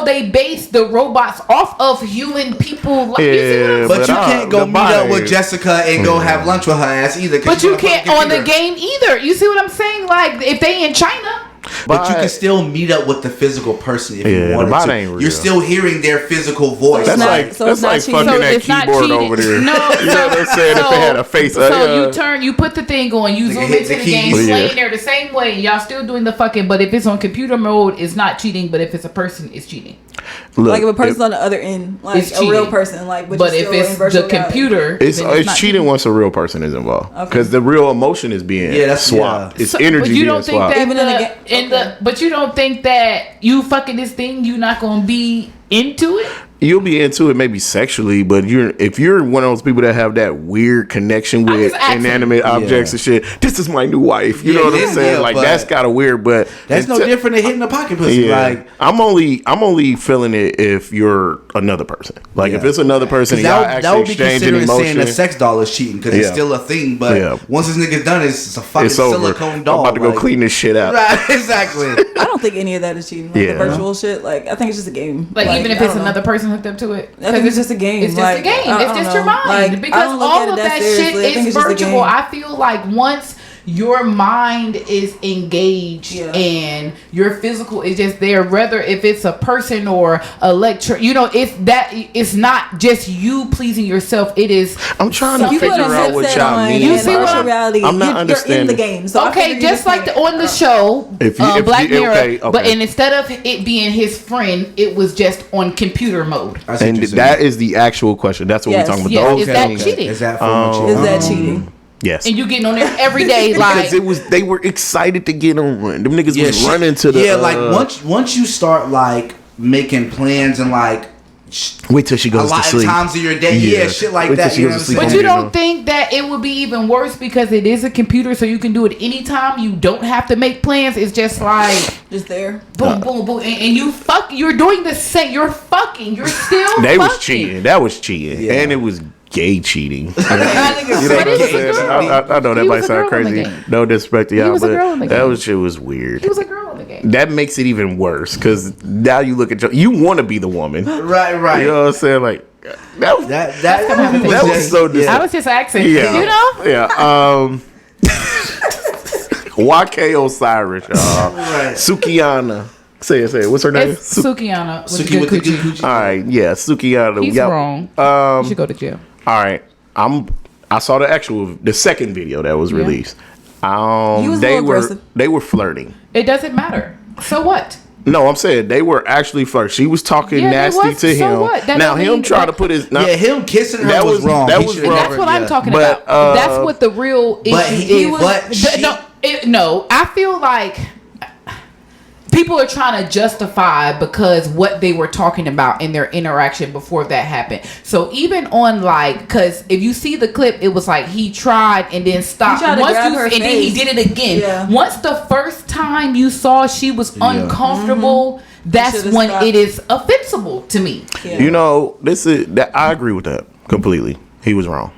they base the robots off of human people. Like, you see what I'm Yeah, but you but can't go the meet up with body- Jessica and go have lunch with her ass either. 'cause But she's you on a can't fucking on the computer. game either. You see what I'm saying? Like if they in China. But you can still meet up with the physical person if Yeah, you the wanted bot to. ain't real. You're still hearing their physical voice. That's not- like so it's that's not like cheating. fucking So that it's not keyboard cheating. over there. No, You know what I'm saying? If they had a face, So you put the thing on, you They zoom hit into the the game, keys. playing there the same way. Y'all still doing the fucking, but if it's on computer mode, it's not cheating. But if it's a person, it's cheating. Look, Like if a person's on the other end, like It's a real cheating. person, like But you're if still it's in virtual the reality. computer, it's then not cheating once a real person is involved Okay. because the real emotion is being swapped. It's So- energy but you being don't think swapped. that Even in the ga- but you don't think that you fucking this thing, you not gonna be into it? You'll be into it maybe sexually, but if you're one of those people that have that weird connection I'm with just asking. inanimate objects and shit, this is my new wife. You know what I'm saying? Like but that's kind of weird, but That's no different than hitting a pocket pussy. Yeah, Like, I'm only feeling it if you're another person. Like if Yeah. it's another person, and y'all that actually would be exchanging considered saying emotion. a sex doll is cheating because it's Yeah. still a thing. But Yeah. once this nigga's done, it's a fucking It's over. silicone doll. I'm about to go like- clean this shit out. Right, exactly. I don't think any of that is cheating. Like Yeah. the virtual shit. Like I think it's just a game. Like even if I it's don't know. another person hooked up to it, I think it's just a game. It's just Like, a game. I It's don't just your know. mind Like, I because don't look all at of it that seriously. I shit think is it's just a virtual. game. I feel like once your mind is engaged and your physical is just there, whether if it's a person or it's not just you pleasing yourself. It is. I'm trying to You put figure a out what headset y'all on mean. and You see what virtual I'm- reality, I'm not you're in understanding. the game. So I Okay, figure you just like can't- on the show, If Black you- Mirror, okay. but and instead of it being his friend, it was just on computer mode. I see what And you're saying. that is the actual question. That's what Yes. we're talking about. Yes. Those Is that things. cheating? Is that form of Is cheating? that cheating? Yes. And you getting on there every day, Because like they were excited to get on one. Them niggas was running to the. like once you start like making plans and like wait till she a goes to lot of sleep. times of your day, yeah, shit like Wait till that. she You know goes what to I'm sleep. But saying? you don't think that it would be even worse because it is a computer, so you can do it anytime. You don't have to make plans. It's just like Just there. boom, boom, boom, and you fuck. You're doing the same. You're fucking. You're still. They was fucking. cheating. That was cheating, Yeah. and it was gay cheating. You know That nigga what said I'm gay saying? cheating. I know that He might was a sound girl in the crazy. game. No disrespect to y'all, was a but girl in the that game. shit was weird. He was a girl in the game. That makes it even worse because now you look at you want to be the woman. Right. You know what I'm saying? Like that was That movie that was just- so yeah. I was just asking. yeah. You know? Yeah. YK Osiris, y'all. Right. Sukihana. Say it. What's her name? It's Sukihana with Suki with the the good good coochie. coochie. All right. Yeah. Sukihana. He's Yep. wrong. He should go to jail. All right. I saw the second video that was released. He was a They little were aggressive. flirting. It doesn't matter. So what? No, I'm saying they were actually flirting. She was talking Yeah, they nasty was. to So him. what? That Now don't him mean trying that- to put his Him kissing her That was was- wrong. that He was should've wrong. That's never- what I'm yeah. talking But, about. That's what the real issue But he is. but she, No, I feel like people are trying to justify because what they were talking about in their interaction before that happened. So even on because if you see the clip, it was like he tried and then stopped. He tried to grab her and then he face. did it again. Yeah. Once the first time you saw she was uncomfortable, that's should've when stopped. it is offensible to me. Yeah. You know, I agree with that completely. He was wrong.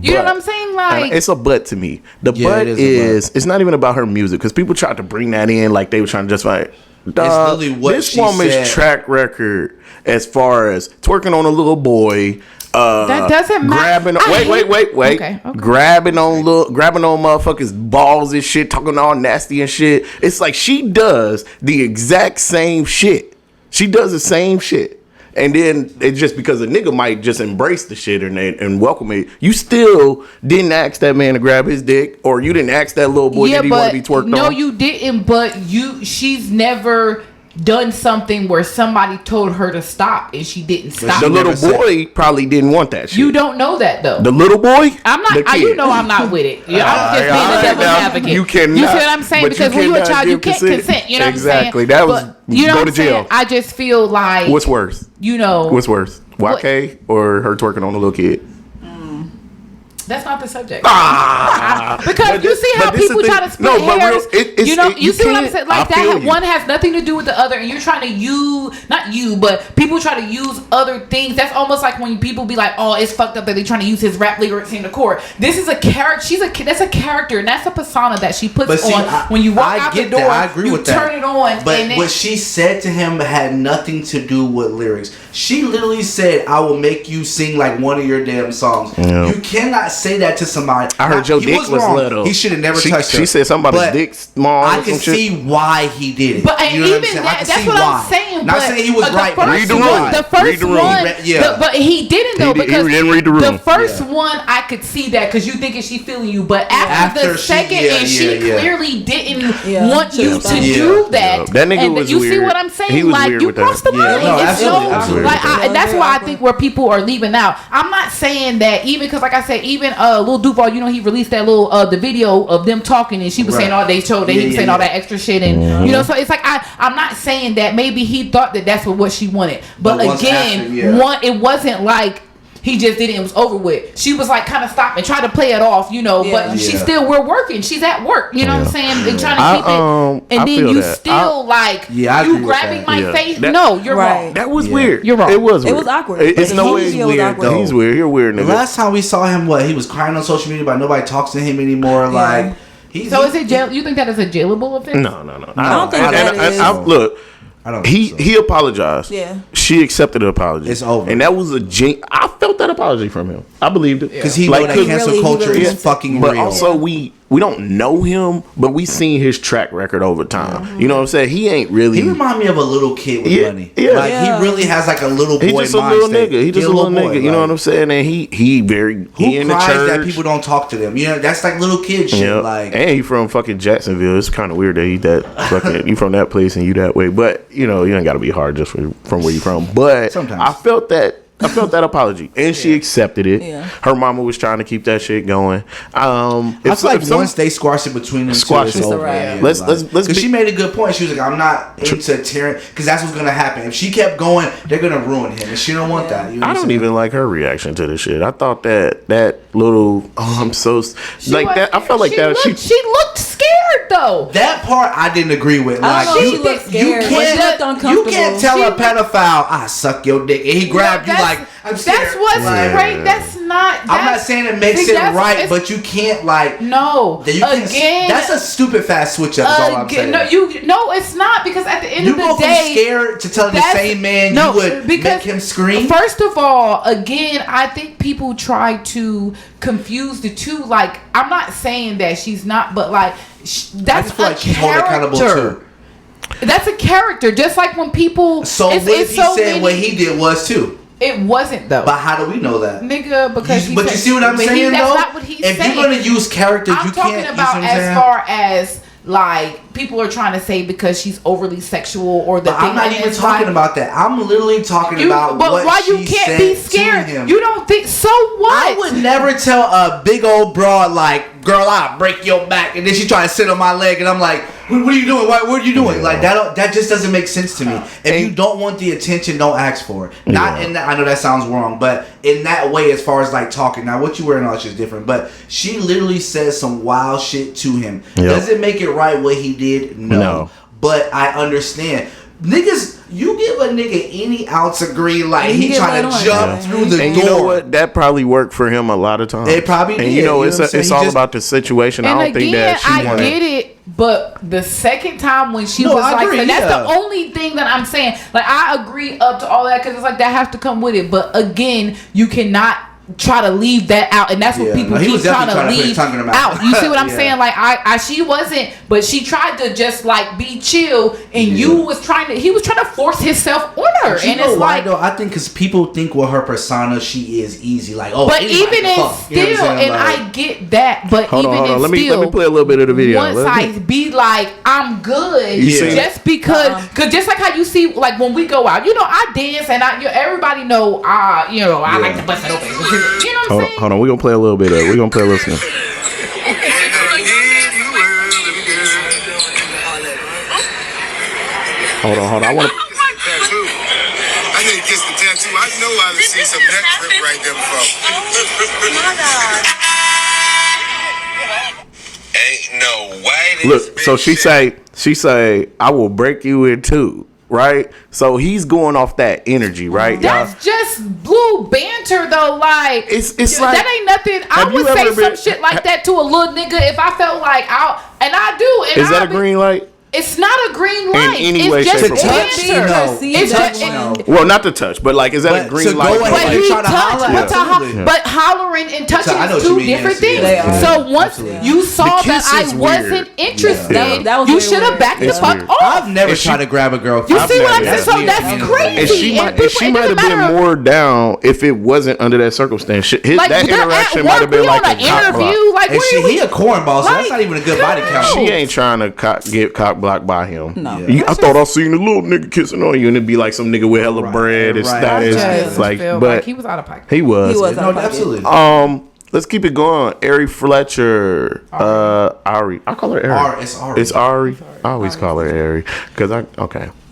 You know But- what I'm saying? and Like, it's a but to me. The Yeah, but it is a it's not even about her music because people tried to bring that in like they were trying to justify it. Dog, literally what this she woman's said. track record as far as twerking on a little boy. That doesn't matter. Grabbing, I wait. Okay. Grabbing on motherfuckers' balls and shit, talking all nasty and shit. It's like she does the exact same shit. She does the same shit. And then it's just because a nigga might just embrace the shit and welcome it. You still didn't ask that man to grab his dick, or you didn't ask that little boy did he want to be twerked on. No, you didn't. But she's never done something where somebody told her to stop and she didn't stop. The little never boy probably didn't want that shit. You don't know that though. The little boy? I'm not. The kid. You know I'm not with it. Yeah, I'm just being All the right, devil's now, advocate. you cannot- You see what I'm saying? but Because you when you're a cannot child, you give can't consent. You know Exactly. what I'm saying? That was You know go what to I'm saying? jail. I just feel like What's worse? you know What's worse? YK or her twerking on a little kid? that's not the subject. Ah, Because you see how but this is people the try thing. to split hairs. it's- You know, it- you see what I'm can't- saying? Like I feel that you. one has nothing to do with the other, and you're trying to use not you, but people try to use other things. That's almost like when people be like, "Oh, it's fucked up that they're trying to use his rap lyrics in the court." This is a character. That's a character, and that's a persona that she puts But see, on when you walk I out the get that. door. I agree you with that. turn it on, But and then, what she said to him had nothing to do with lyrics. She literally said, "I will make you sing like one of your damn songs." Yeah. You cannot say that to somebody. I heard Now, Joe he Dick was wrong. little. He should have never She- touched her. she said something about his But dick small I or can some shit. see why he did it. But and You know what I'm even saying? I that, can that's see what why. I'm saying. Not but, saying he was right. The first Read the one, room. the first Read the room. one, Yeah. but he didn't though He because didn't read the room. first one I could see that because you thinking she feeling you, but after After the she- second yeah, and she yeah. clearly didn't Yeah. want you Yeah. to Yeah. do that. Yeah. That nigga and was you see weird. what I'm saying? He was like weird you with that. crossed the Yeah. line. No, It's absolutely, so absolutely. like That that's was why I awkward. think where people are leaving out. I'm not saying that even because like I said, even Lil Duval, you know, he released that little the video of them talking and she was saying all they showed that he was saying all that extra shit and you know, so it's like I'm not saying that maybe he thought that that's what she wanted, but once again, after, yeah. it wasn't like he just did it and was over with. She was like kind of stop and try to play it off, you know, but Yeah. we're working. She's at work, you know what I'm saying? And trying to I, keep it. And I then feel you that. still like Yeah, I you agree with grabbing that. my Yeah. face. That- No, you're Right. wrong. That was Yeah. weird. You're wrong. It was It weird. was awkward. It's The no whole way. video was weird, awkward. though. He's weird. You're weird, The nigga. last time we saw him, he was crying on social media, but nobody talks to him anymore. Like, So is it jail? You think that is a jailable offense? No. I don't think that is. Look, I don't think so. he apologized. Yeah. She accepted the apology. It's over. And that was I felt that apology from him. I believed it. Because he Like, know that 'cause- cancel really- culture he is really fucking But real. also we don't know him, but we seen his track record over time. You know what I'm saying? He ain't really. he remind me of a little kid with Yeah, money. yeah. Like Yeah. he really has like a little boy He's just a mind little state. nigga. He just a little nigga. You know what I'm saying? And he very Who he in the cries church. that people don't talk to them? You know, that's like little kid shit. Yeah. Like, and he from fucking Jacksonville. It's kind of weird that he that fucking you from that place and you that way. But you know, you ain't got to be hard just from where you from. But Sometimes. I felt that apology, and she accepted it. Yeah. Her mama was trying to keep that shit going. I feel like once they squash it between them, Squash two, it's it. over. Right. Yeah, Let's- like- let's 'cause be- she made a good point. She was like, "I'm not into tearing," because that's what's gonna happen. If she kept going, they're gonna ruin him, and she don't want that. You know I what I'm don't saying? even like her reaction to this shit. I thought that little I'm so like that. I felt like that. She looked scared though. That part I didn't agree with. I Like don't know, you, she looked you scared. She looked can't, uncomfortable. you can't tell She a looked- pedophile, "I suck your dick," and he grabbed you that's- like, I'm scared. That's what's great. That's not. I'm not saying it makes it right, but you can't like. No. Again, that's a stupid fast switch up. Is all I'm saying. No, it's not, because at the end of the go day, from scared to telling the same man you would make him scream. First of all, again, I think people try to confuse the two. Like, I'm not saying that she's not, but like that's a character. That's a character. Just like when people. So what if he said what he did was too? It wasn't though. But how do we know that, nigga? Because you see what I'm saying? That's though, not what he's saying. If you're gonna use characters, I'm you talking can't. About as far as like people are trying to say because she's overly sexual or the. But I'm not even talking about that. I'm literally talking about what why she you can't said be scared? To him. You don't think so? What? I would never tell a big old broad like, "Girl, I'll break your back," and then she try to sit on my leg, and I'm like, "What are you doing? What are you doing?" Like that just doesn't make sense to me. If you don't want the attention, don't ask for it. Not in that. I know that sounds wrong, but in that way, as far as like talking. Now, what you wear and all that shit is different. But she literally says some wild shit to him. Does it make it right what he did? No. But I understand. Niggas, you give a nigga any ounce of green light, he trying to jump through the door. And you know what? That probably worked for him a lot of times. It probably did. And you know, it's all about the situation. I don't think that she wanted. I get it, but the second time when she was like, so that's the only thing that I'm saying. Like, I agree up to all that because it's like that has to come with it. But again, you cannot try to leave that out, and that's what people keep trying to leave out. You see what I'm saying? Like she wasn't, but she tried to just like be chill, and he was trying to force himself on her. But and it's like, though, I think because people think with her persona she is easy, like but even in still, and I get that, but hold on. Let me play a little bit of the video. Once I be like, I'm good, just because just like how you see, like when we go out, you know, I dance and everybody know, I like to bust it open. You know what I'm saying? Hold on, we're gonna play a little bit of it. We're gonna play a little snippet. Hold on. I wanna tattoo. I need to kiss the tattoo. I know I done seen some neck trip right there before. Ain't no way. Look, so she say, I will break you in two. Right, so he's going off that energy, right? That's just blue banter, though. Like it's like that ain't nothing. I would say some shit like that to a little nigga if I felt like I do. Is that a green light? It's not a green light. In any way, shape, or form. Well, not to touch, but like, is that a green light? But he touched, but hollering and touching is two different things. So once you saw that I wasn't interested, you should have backed the fuck off. I've never tried to grab a girl. You see what I'm saying? So that's crazy. And she might have been more down if it wasn't under that circumstance. That interaction might have been like an interview. Like, he a cornball, so that's not even a good body count. She ain't trying to get cock blocked by him. No. I thought I seen a little nigga kissing on you, and it'd be like some nigga with hella bread and status. But he was out of pocket. He was. Absolutely. Let's keep it going. Ari Fletcher, Ari. I call her Ari. It's Ari. It's Ari. I always call her Ari because Ari.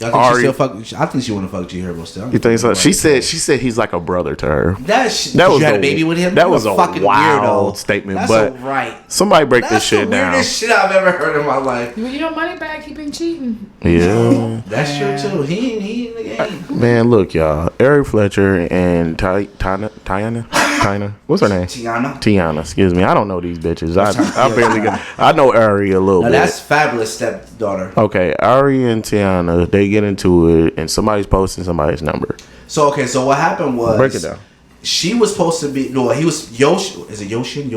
I think she want to fuck G Herbo still. You think so? She said he's like a brother to her. That was had a baby with him. That was a fucking wild weirdo statement. That's but somebody break this shit down. That's the weirdest shit I've ever heard in my life. You know, Moneybag, he been cheating. Yeah, that's true too. He in the game. Man, look, y'all. Ari Fletcher and Tiana. What's her name? Tiana. Excuse me. I don't know these bitches. I barely got. I know Ari a little bit. That's Fabulous stepdaughter. Okay, Ari and Tiana, they get into it, and somebody's posting somebody's number. So what happened was, break it down. She was supposed to be. No, he was Yosh. Is it Yoshin?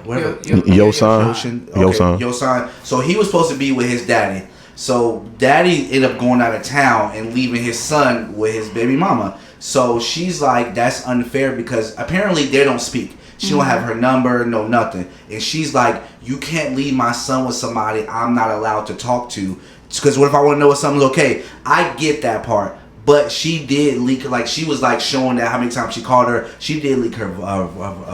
Whatever. Yosan. So he was supposed to be with his daddy. So daddy ended up going out of town and leaving his son with his baby mama. So she's like, that's unfair because apparently they don't speak. She don't have her number, no nothing. And she's like, you can't leave my son with somebody I'm not allowed to talk to. Because what if I want to know if something's okay? I get that part. But she did leak, like she was like showing that how many times she called her. She did leak her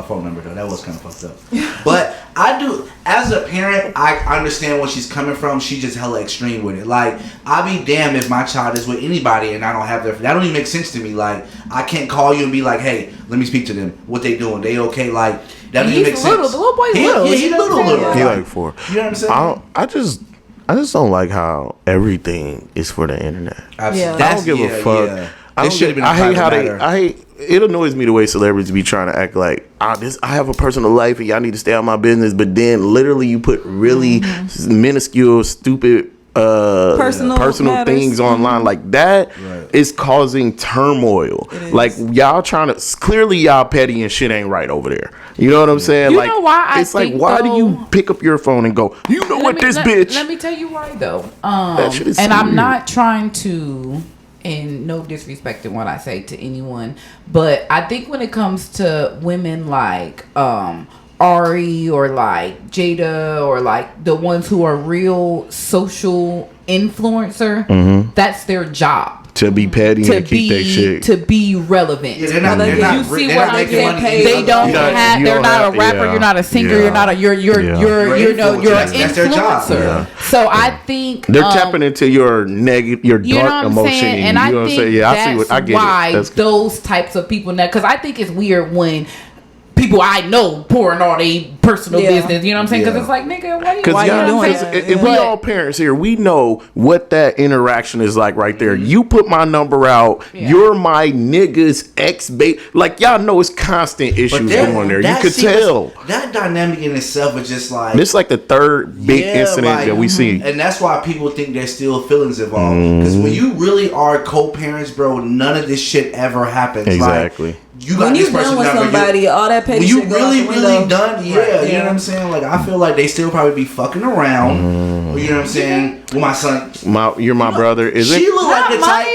phone number though. That was kind of fucked up. But I do, as a parent, I understand where she's coming from. She just hella extreme with it. Like, I be damned if my child is with anybody and I don't have that don't even make sense to me. Like, I can't call you and be like, hey, let me speak to them. What they doing? They okay? Like, that doesn't make sense. The little boy's little. Yeah, he's little. He like 4. You know what I'm saying? I just don't like how everything is for the internet. Absolutely. I don't give a fuck. Yeah. This should have been a private matter. I hate it annoys me the way celebrities be trying to act like I have a personal life and y'all need to stay out of my business, but then literally you put really minuscule, stupid personal things online like that is causing turmoil. Like y'all trying to clearly y'all petty and shit ain't right over there. You know what I'm saying? You like know why it's like why do you pick up your phone and go, you know what, this bitch? Let me tell you why though. That shit is so and I'm weird. not trying to, and no disrespect in what I say to anyone, but I think when it comes to women like Ari or like Jada or like the ones who are real social influencer, that's their job. To be petty and keep their shit. To be relevant. Yeah, they're not you see they're what not I'm making money. saying? They don't have. They're not a rapper. Yeah. You're not a singer. Yeah. You're not a. You're an That's their job. influencer. Yeah. So I think They're tapping into your negative, your you know what dark I'm emotion. saying? And And I you know what I'm think saying? Yeah, I see that's what I get. why That's those types of people now, because I think it's weird when people I know pouring all their personal business. You know what I'm saying? Because it's like, nigga, why you doing because that? if we all parents here, we know what that interaction is like right there. You put my number out. You're my nigga's ex-bait. Like y'all know it's constant issues going there. You could tell. That dynamic in itself is just like This like the third big incident that we see. and that's why people think there's still feelings involved. Because when you really are co-parents, bro, none of this shit ever happens. Exactly. Like, you got When this you person done with number, somebody, all that petty when you shit goes really, out the really window. done, you know what I'm saying? Like, I feel like they still probably be fucking around. You know what I'm saying? With my son. You're my brother. Is She it? look like the type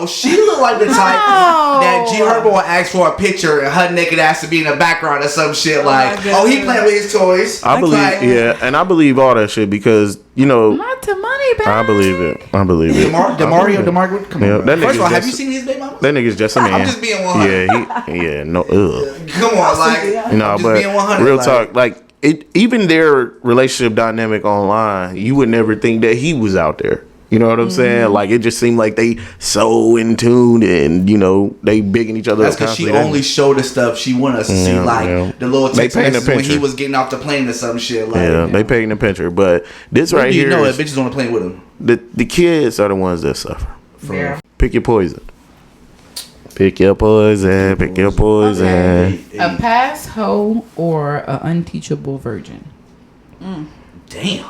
she look like the type that G Herbo will ask for a picture and her naked ass to be in the background or some shit like, he playing with his toys. I believe, and I believe all that shit because Not to money bag. I believe it. DeMarco, come on. That First of all, nigga's have you just- seen his baby mama? That nigga's just a man. I'm just being 100. Yeah, no, ugh. Come on, like, You know, I'm just but being 100. real like, talk, like even their relationship dynamic online, you would never think that he was out there. You know what I'm saying? Like it just seemed like they so in tune, and you know they bigging each other. That's because she only showed the stuff she wanted us to see, like the little text messages when he was getting off the plane or some shit. Like, they painting a picture, but this right here, you know that bitches on the plane with him. The kids are the ones that suffer. Yeah. Pick your poison. Pick your poison. Pick your poison. A past hoe or an unteachable virgin? Damn.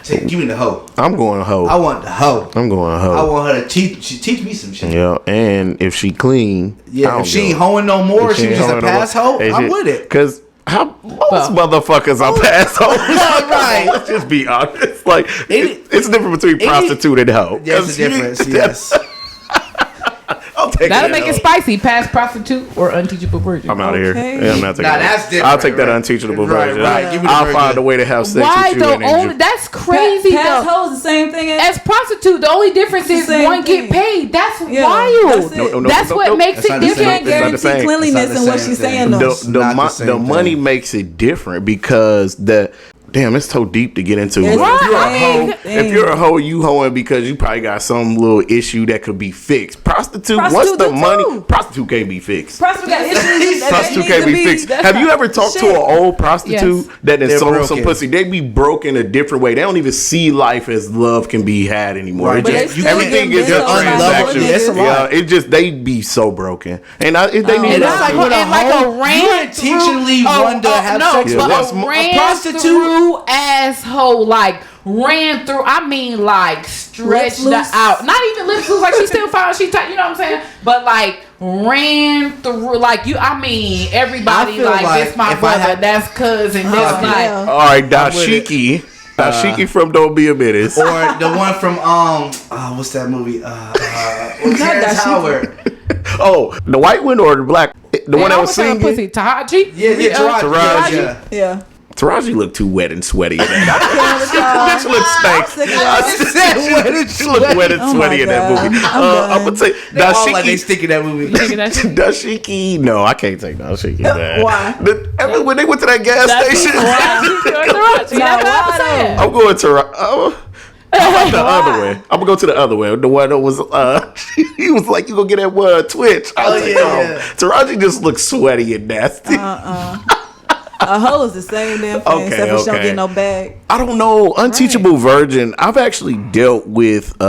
Give me the hoe. I'm going hoe. I want the hoe. I'm going hoe. I want her to teach me some shit. Yeah, and if she clean, Yeah, if she ain't hoeing no more, she was just a pass hoe, I'm with it. Cause most motherfuckers are pass hoes. Right. Let's just be honest. Like it's different between prostitute and hoe. There's a difference. Yes. I'll take That'll that make it hoe. spicy. Past prostitute or unteachable virgin? I'm out of here. Okay. Yeah, I'm not taking Nah, that. that's different. I'll take that Right. unteachable Right, version. right. Give me the I'll virgin. find a way to have sex Why with you. the only? That's crazy. Past though. hoes the same thing as As prostitute, the only difference is Same one thing. get paid. That's Yeah, wild. that's it. That's what makes That's it not the you same. can't It's not the same. guarantee cleanliness It's not in the what same she's thing. saying though. The money makes it different because damn, it's so deep to get into. It's But right. if you're a hoe, you hoeing because you probably got some little issue that could be fixed. Prostitute, what's the do money? too. Prostitute can't be fixed. Prostitute got issues that Prostitute need can't to be fixed. that's Have you not- ever talked to shit. an old prostitute Yes. that has They're sold some broken. pussy? They be broken a different way. They don't even see life as love can be had anymore. Right. It But just- they still everything get is just bitches on transaction. Yeah, it's a lot. Yeah, it just they be so broken, and they need And to that's like with a hoe, ran you intentionally want to have sex Yeah, with that's a ran prostitute. through asshole, like ran through. I mean, like stretched Lips loose. out. Not even lips loose. Like she still found she tight. You know what I'm saying? But like ran through. Like you. I mean, everybody I feel like like this. My if I brother. had- That's cousin. This Oh, like. yeah. All right, with it. Dashiki. Dashiki from Don't Be a Menace. Or the one from what's that movie? Terrence Dashiki. Howard. Oh, the white one or the black? The one that was singing? Pussy. Tahachi. Yeah, Taraji. Yeah. Yeah. Taraji looked too wet and sweaty in that. Bitch looked stank. Sick of that. She looked wet and Oh sweaty my in that God. movie. I'm I'm gonna say They all like they Dashiki. stick in that movie. Dashiki. No, I can't take Dashiki back. Why? When they went to that gas station, Taraji. That's what I'm saying. I'm going to. How about the other way? I'm gonna go to the other way. The one that was he was like, "You gonna get that one Twitch?" I was like, yeah. Taraji just looks sweaty and nasty. A hoe is the same damn thing, Okay, except for she don't okay. get no bag. I don't know. Unteachable virgin. I've actually dealt with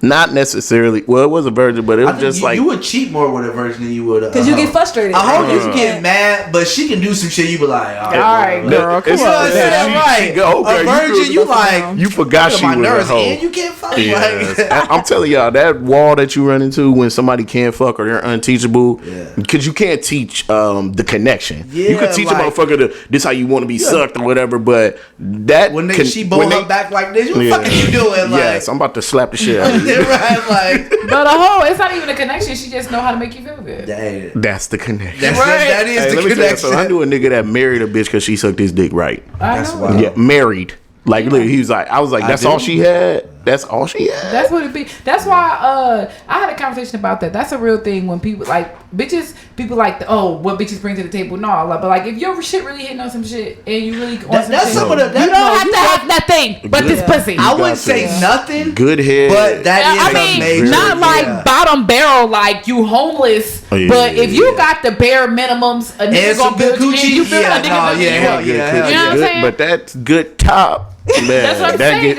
Not necessarily. Well, it was a virgin, but it was just like you would cheat more with a virgin than you would because you get frustrated. A hoe you get mad, but she can do some shit. You be like, all right, girl, come on. You know what I'm saying? Right. A virgin, you like you forgot she was a hoe. And you can't fuck. Yes. I'm telling y'all, that wall that you run into when somebody can't fuck or they're unteachable, because you can't teach the connection. Yeah, you can teach a motherfucker to this how you want to be sucked or whatever, but that when she blow her back like this, what the fuck are you doing? Like, yes, I'm about to slap the shit out of you. Right, like, but a hoe, it's not even a connection. She just know how to make you feel good. That's the connection. That is the connection. So I knew a nigga that married a bitch because she sucked his dick right. That's wild. Yeah, married. Like, look, he was like, I was like, that's all she had. That's all she had. That's what it be. That's why I had a conversation about that. That's a real thing when people like bitches. People like, what bitches bring to the table. No, but like if your shit really hitting on some shit and you really on some shit, you don't have to have nothing but this pussy. I wouldn't say nothing. Good head, but that is amazing. Not like bottom barrel, like you homeless. But if you got the bare minimums, a nigga gonna build you in. You feel a nigga you. You know what I'm saying? But that's good top. Man, that's what I'm saying.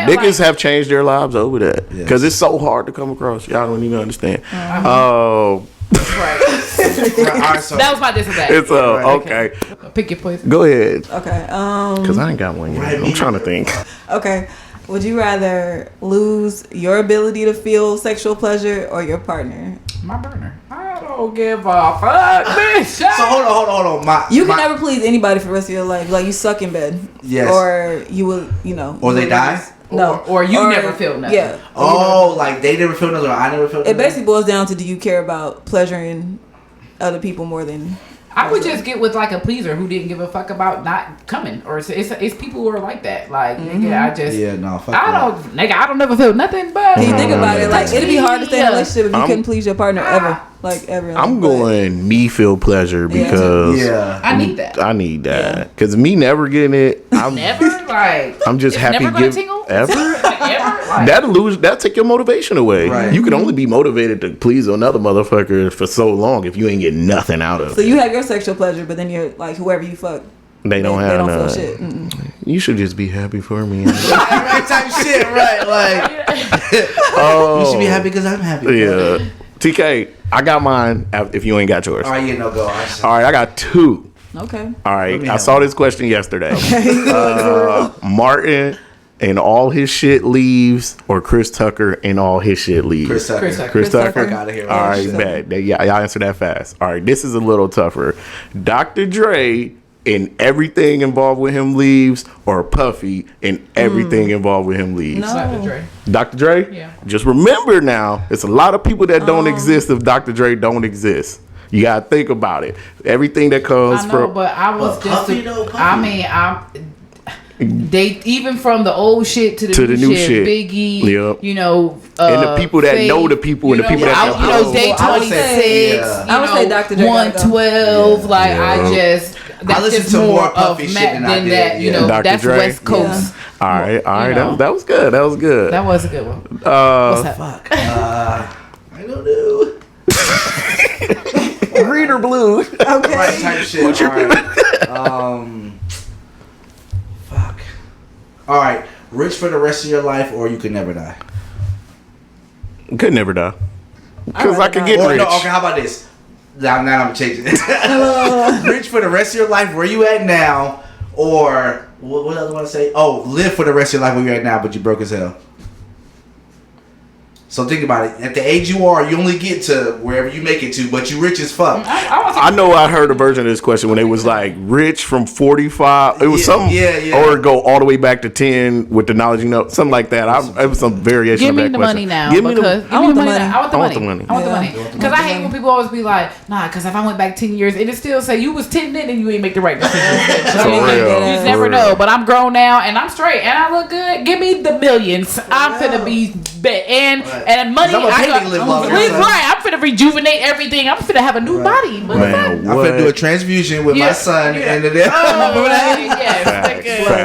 Niggas have changed their lives over that because it's so hard to come across. Y'all don't even understand. Right. That was my diss of that. It's okay. Pick your poison. Go ahead. Okay. Because I ain't got one yet. I'm trying to think. Okay. Would you rather lose your ability to feel sexual pleasure or your partner? My burner. I don't give a fuck, bitch. So hold on. You can never please anybody for the rest of your life. Like you suck in bed. Yes. Or you will, Or they die? No. Or you never feel nothing. Yeah. Like they never feel nothing or I never feel nothing? It basically boils down to do you care about pleasuring other people more than... I would just get with like a pleaser who didn't give a fuck about not coming, or it's people who are like that. Like nigga, I don't never feel nothing. But you think about it, like it'd be hard to stay in a relationship if you couldn't please your partner ever, like ever. I'm going me feel pleasure because I need that. I need that because me never getting it. I'm never like. I'm just happy never give tingle? ever. Like, That'll take your motivation away. Right. You can only be motivated to please another motherfucker for so long if you ain't getting nothing out of it. So you have your sexual pleasure, but then you're like whoever you fuck. They don't have feel shit. Mm-mm. You should just be happy for me. Right type shit, right? Like, you should be happy because I'm happy. Yeah. TK, I got mine. If you ain't got yours, all right, go. All right, I got two. Okay. All right, I saw this question yesterday. Okay. Martin and all his shit leaves, or Chris Tucker and all his shit leaves? Chris Tucker. Out of here. All right, bet. Y'all answer that fast. All right, this is a little tougher. Dr. Dre and everything involved with him leaves, or Puffy and everything involved with him leaves? No. Dr. Dre. Dr. Dre? Yeah. Just remember now, it's a lot of people that don't exist if Dr. Dre don't exist. You gotta think about it. Everything that comes from. But I was just. Puffy, Puffy. I mean, they even from the old shit to the new shit. Biggie, yep. And the people that know the people and the people that Day 26. I would say Dr. Dre. 112. Like I listen to more of Puffy shit than I did. That. Dr. That's Dre? West Coast. All right. That was good. That was good. That was a good one. What's that? Fuck. I don't know. Green or blue? Okay. Right type shit. What's your fuck. All right. Rich for the rest of your life, or you could never die. Could never die. Because I could get rich. No, okay, how about this? Now I'm changing it. Rich for the rest of your life, where you at now, or what else do I want to say? Oh, live for the rest of your life where you're at now, but you broke as hell. So think about it. At the age you are, you only get to wherever you make it to, but you rich as fuck. I know I heard a version of this question when it was like rich from 45. It was something, or go all the way back to 10 with the knowledge, something like that. It was some variation of that question. Give me the money now. Give me the money. I want the money. I want the money. Because I hate when people always be like, nah, because if I went back 10 years, and it still say you was 10 then and you ain't make the right decision. You never know. But I'm grown now and I'm straight and I look good. Give me the millions. I'm finna be and money. I'm finna rejuvenate everything. I'm finna have a new body. I'm finna do a transfusion with my son. And then yes,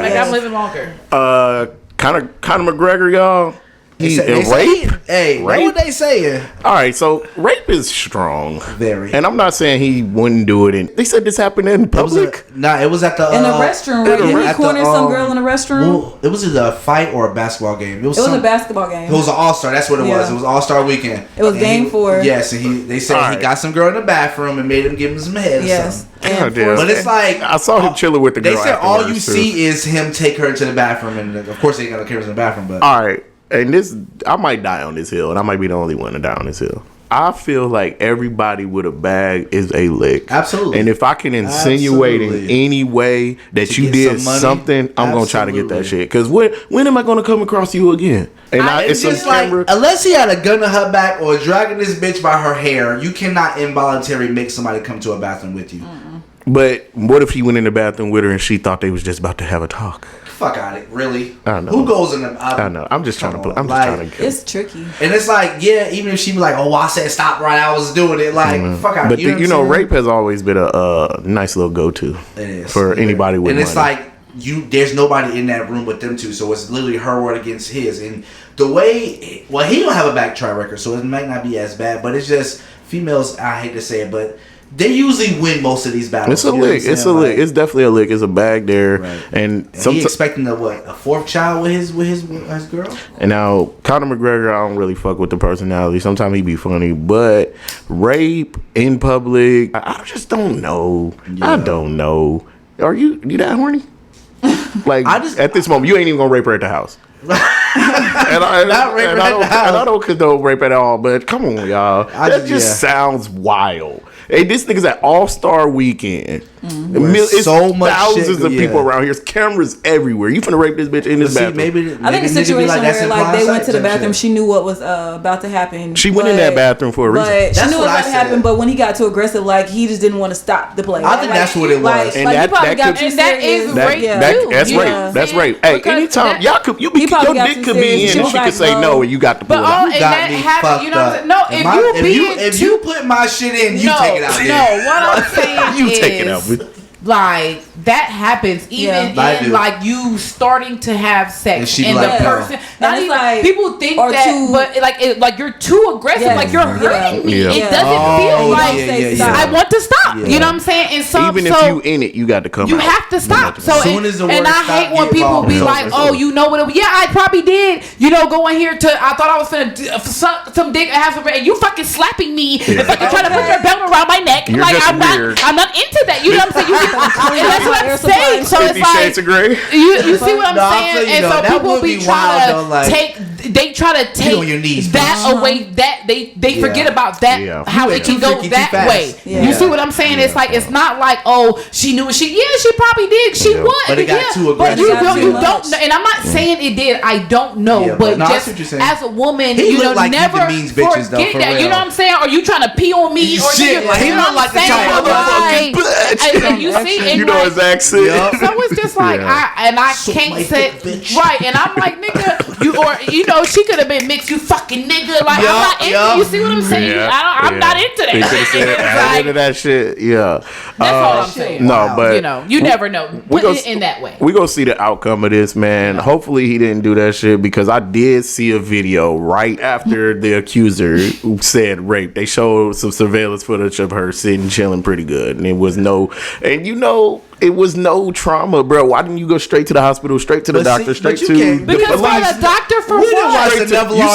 like I'm living longer. Conor McGregor, y'all. rape. Hey, know what they saying? All right, so rape is strong. Very. And I'm not saying he wouldn't do it. And they said this happened in public. It was at the in the restroom. Right? He cornered some girl in the restroom. Well, it was either a fight or a basketball game. It was a basketball game. It was an All-Star. That's what it was. It was All-Star weekend. It was game 4. Yes, and they said he got some girl in the bathroom and made him give him some head. Yes. But it's like I saw him chilling with the girl. They said all you see is him take her to the bathroom, and of course they got the cameras in the bathroom. But all right, and this I might die on this hill, and I might be the only one to die on this hill. I feel like everybody with a bag is a lick. Absolutely. And if I can insinuate in any way that you did something, I'm going to try to get that shit. Because when am I going to come across you again? And it's just like, unless he had a gun to her back or dragging this bitch by her hair, you cannot involuntarily make somebody come to a bathroom with you. Mm-mm. But what if he went in the bathroom with her and she thought they was just about to have a talk? Fuck out it, really? I know. Who goes in the? I know. I'm just trying to play. I'm just trying to. It's tricky. And it's like, yeah, even if she be like, "Oh, I said stop right, I was doing it." Like, fuck out. But you know, rape has always been a nice little go-to. It is for anybody with money. And it's like there's nobody in that room but them two, so it's literally her word against his. And the way, well, he don't have a back track record, so it might not be as bad. But it's just females. I hate to say it, but they usually win most of these battles. It's a lick. It's a lick. It's definitely a lick. It's a bag there, right. And he expecting a 4th child with his girl. And now Conor McGregor, I don't really fuck with the personality. Sometimes he be funny, but rape in public, I just don't know. Yeah. I don't know. Are you that horny? Like at this moment, you ain't even gonna rape her at the house. and I don't condone rape at all, but come on, y'all. That just sounds wild. Hey, this nigga's at All-Star Weekend. It's so much thousands of people around here. There's cameras everywhere. You finna rape this bitch in this bathroom. I think a situation where they went to the bathroom. She knew what was about to happen. She went in that bathroom for a reason. But she knew what was about to happen. But when he got too aggressive, he just didn't want to stop the play. I think that's what it was. And that is rape too. That's rape. That's rape. Hey, anytime your dick could be in, and she could say no, and you got to pull it out. You got me fucked up. No, if you put my shit in, you take it out. No, what I'm saying you take it out. Like that happens even in like you starting to have sex and the person. Not even like people think that, but like you're too aggressive. Yes. Like you're hurting me. It doesn't feel like I want to stop. You know what I'm saying? And even if you in it, you got to come. You have to stop. So and I hate when people be like, "Oh, you know what? Yeah, I probably did. You know, go in here to. I thought I was gonna suck some dick and have some, and you fucking slapping me and fucking trying to put your belt around my neck. Like I'm not into that. You know what I'm saying? And that's what I'm saying. So it's like you see what I'm saying, and so people be trying to take on your knees, that away. That they forget about that how it can go that way. You see what I'm saying? It's like it's not like she knew she probably did. She would, but it got too aggressive. But you don't know, and I'm not saying it did. I don't know, but just as a woman, you know, never forget that. You know what I'm saying? Are you trying to pee on me? Or you know what I'm saying? You see. You know his accent. So it's just like I can't say right, and I'm like nigga, she could have been mixed. You fucking nigga, like I'm not into. You see what I'm saying? I'm not into that. I'm into that shit. Yeah, that's all I'm saying. No, but you never know. Put it in that way. We gonna see the outcome of this, man. Hopefully he didn't do that shit because I did see a video right after the accuser said rape. They showed some surveillance footage of her sitting chilling pretty good, and it was it was no trauma, bro. Why didn't you go straight to the hospital, straight to the doctor, straight to the because police? The doctor for what? You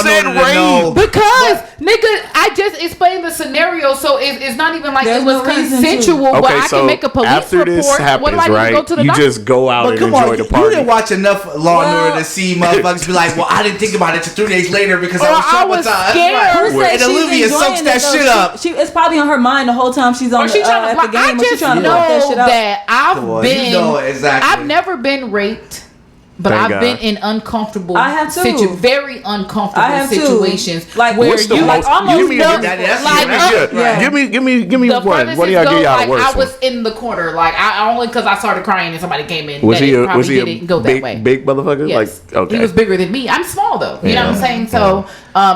said rape. Because nigga, I just explained the scenario, so it's not even like it was consensual. Okay, where I can make a police after report. This happens, what do I right? Go to the you doctor? Just go out and enjoy the party. You didn't watch enough Law and Order to see motherfuckers be like, "Well, I didn't think about it till 3 days later because I was traumatized." And Olivia soaks that shit up. It's probably on her mind the whole time she's on the game. I just know that I've been. Exactly. I've never been raped, but I've been in uncomfortable, very uncomfortable situations. Like where you like almost give me one. What do y'all give y'all the worst? I was in the corner, like I only because I started crying and somebody came in. Was he a big motherfucker? Yes. Like okay, he was bigger than me. I'm small though. You know what I'm saying? So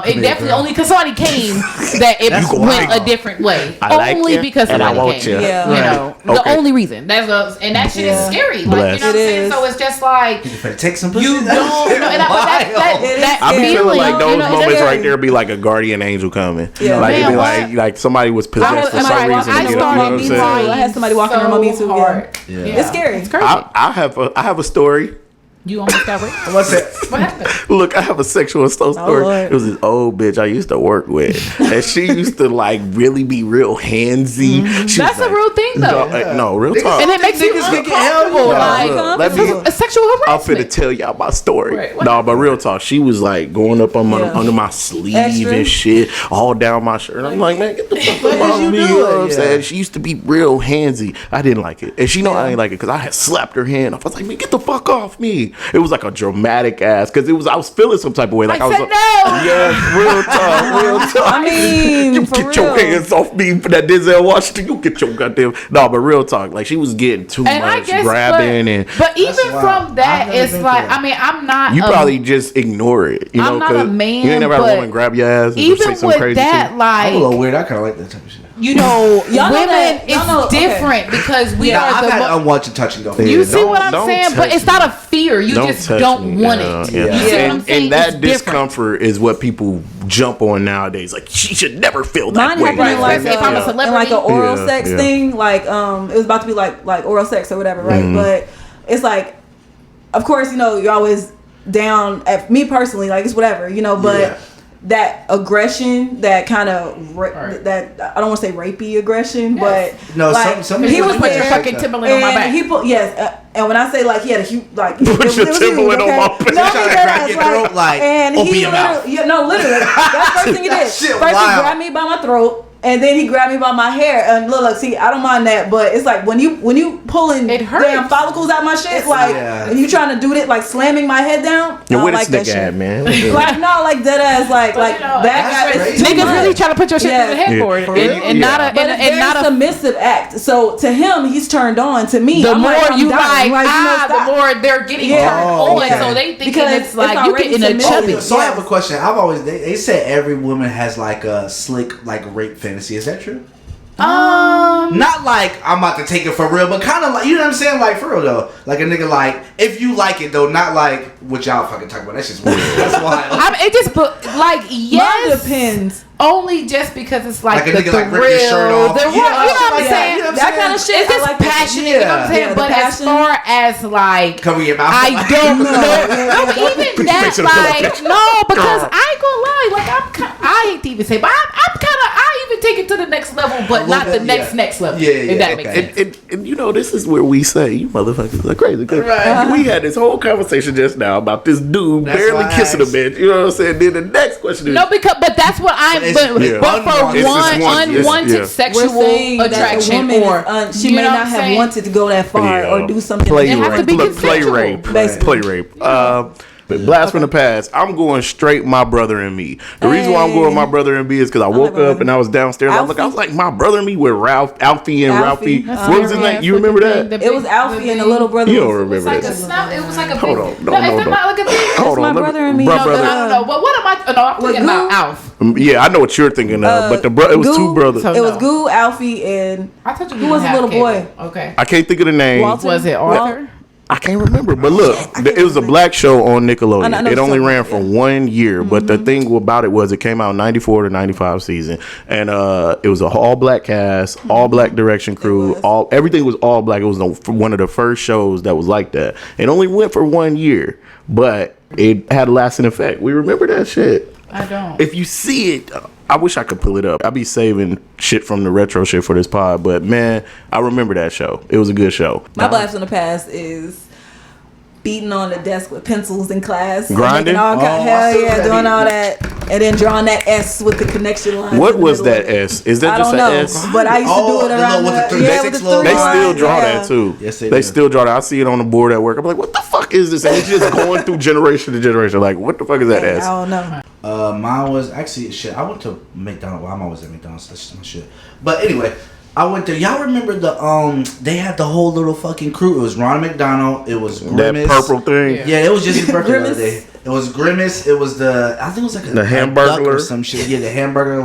It definitely only because somebody came that it went a different way. Only because somebody came. Yeah. You know, the only reason. And that shit is scary. Like, you know what I'm saying? So it's just like take some pussy. you don't know. That I be feeling like those moments scary. right there be like a guardian angel coming. Yeah. Like it'd be Man, like somebody was possessed for some reason. I You know what I'm saying? I had somebody walking around me too. Yeah. It's scary. It's crazy. I have a story. You almost got raped. What's it? What happened? Look, I have a sexual assault story. Lord. It was this old bitch I used to work with, and she used to like really be real handsy. She That's was a real thing, though. No, real talk. And it makes you uncomfortable. Like, let me. a sexual I'm harassment. finna tell y'all my story. Right, No, but real talk. She was like going up on under my sleeve Extra. and shit, all down my shirt. I'm like, man, get the fuck off me. You know what I'm saying? She used to be real handsy. I didn't like it, and she know I ain't like it because I had slapped her hand. I was like, man, get the fuck off me. It was like a dramatic ass because I was feeling some type of way. Like I was said like, no. yeah, real talk. I mean, You for get your real. hands off me for that Denzel Washington. You get your goddamn but real talk. Like she was getting too And I much guess, grabbing but even wild. from that, I've never it's been like, through that. I mean, I'm not. you probably just ignore it. You know, I'm not a man, you ain't never had a but woman grab your ass and even say some with crazy that, shit. like, I'm a little weird. I kind of like that type of shit. you know, Y'all know women, that- y'all it's know- okay. different because we Yeah, are I've the. had unwanted touch and go. Yeah. You see Don't- what I'm don't saying? But touch it's not a fear. You just touch don't me. want Yeah, it. yeah. You see what I'm saying? And that It's different. discomfort is what people jump on nowadays. Like she should never feel that Mine way. happened in like If I'm a in celebrity. like an oral Yeah, sex yeah. thing, like it was about to be like oral sex or whatever, right? Mm-hmm. But it's like, of course, you know, you're always down at me personally, like it's whatever, you know, but. Yeah. That aggression, that kind of Right. that I don't want to say rapey aggression, Yes. but No, like some he people was put there, your fucking Timberland on my back. and he put and when I say like he had a huge like Put your Timberland on my back. No, Trying to he grab did, your throat, like, and open he your mouth. literally, literally, that's the first thing he That did. shit First he wild. grabbed me by my throat. And then he grabbed me by my hair and look, see, I don't mind that, but it's like when you pulling It hurts. damn follicles out my shit, like, and you trying to do it like slamming my head down. I Yeah, don't where like this that nigga at, shit. man? Like no, like dead ass, like you know, that that's guy is crazy. too Niggas much. really trying to put your shit Yeah. in the headboard For real? and not a But it's and not very a. submissive act. So to him, he's turned on. To me, The I'm more I'm you dying. like, you know, the stop. more they're getting Yeah. turned Oh, on, okay. so they thinking Because it's like it's you already getting a submitted. chubby. So I have a question. I've always they said every woman has like a slick like rape fantasy. Is that true? Not like I'm about to take it for real, but kind of like, you know what I'm saying? Like for real though. Like a nigga like, if you like it though, not like what y'all fucking talking about. That's just weird. That's wild. It just like Mine yes, depends. only just because it's like, Like a the nigga, like, rip his shirt thrill, off. the You know you know what I'm like saying? that. That kind of shit. It's just I like that. passionate, you know what I'm saying? Yeah, the But as passion. far as like Cover your mouth. I don't know. Yeah. No, but even that, Face in the pillow, like, bitch. no, because I ain't gonna lie. Like, I hate to even say, but I'm kind of, I even take it to the next level, but not the bit, next level. Yeah, yeah, if that okay. makes sense. And you know, this is where we say you motherfuckers are crazy. 'Cause we had this whole conversation just now about this dude That's barely why I kissing a asked. bitch. You know what I'm saying? Then the next question is No, but that's what I'm. It's- But, yeah. but for It's just one, unwanted yeah. sexual We're saying that the attraction, woman or she you may know what not I'm have saying? wanted to go that far or do something. play It has to rape. be Look, play consensual, rape. basically. Play rape. But blast from the past. I'm going straight my brother and me. The reason why I'm going my brother and me is because I woke up and I was downstairs. I was like my brother and me with Alfie and Alfie. Ralphie. What was his name? You remember that? It was Alfie and the little brother. You don't was- remember Like a that? snap. It was like a Hold big. on. No, No, is no, that no. not like a big? Hold my on. brother and me. My No, brother. no. But what am I? No, I'm thinking about Alf. Yeah, I know what you're thinking of, but it was Goo- two brothers. So- It was No. Goo, Alfie, and I told you Who was the little boy? Okay. I can't think of the name. Walter. Was it Arthur? I can't remember, but look, it was a black show on I Nickelodeon. know It only something, ran for 1 year, but the thing about it was it came out 94 to 95 season, and it was a all black cast, all black direction crew, everything was all black. It was one of the first shows that was like that. It only went for 1 year, but it had a lasting effect. We remember that shit. I don't. If you see it, I wish I could pull it up. I be saving shit from the retro shit for this pod, but man, I remember that show. It was a good show. my blast from the past is beating on the desk with pencils in class, Grinding? making all I hell still yeah, got doing it. all that, and then drawing that S with the connection line. What was that S? Is that I just don't an know, S? but I used to do it the around little with the the, 3, yeah, 6 with the little- three They still lines, draw yeah. that too. Yes, they they do. still draw that. I see it on the board at work. I'm like, what the fuck is this? And it's just going through generation to generation. Like, what the fuck is that I S? don't know. Mine was actually shit. I went to McDonald's. Well, I'm always at McDonald's. That's just my shit. But anyway, I went there. Y'all remember they had the whole little fucking crew. It was Ronald McDonald. It was That Grimace. purple thing. Yeah, it was just his birthday the other Grimace. day. It was Grimace. It was I think it was like the hamburger or some shit. Yeah, the hamburger.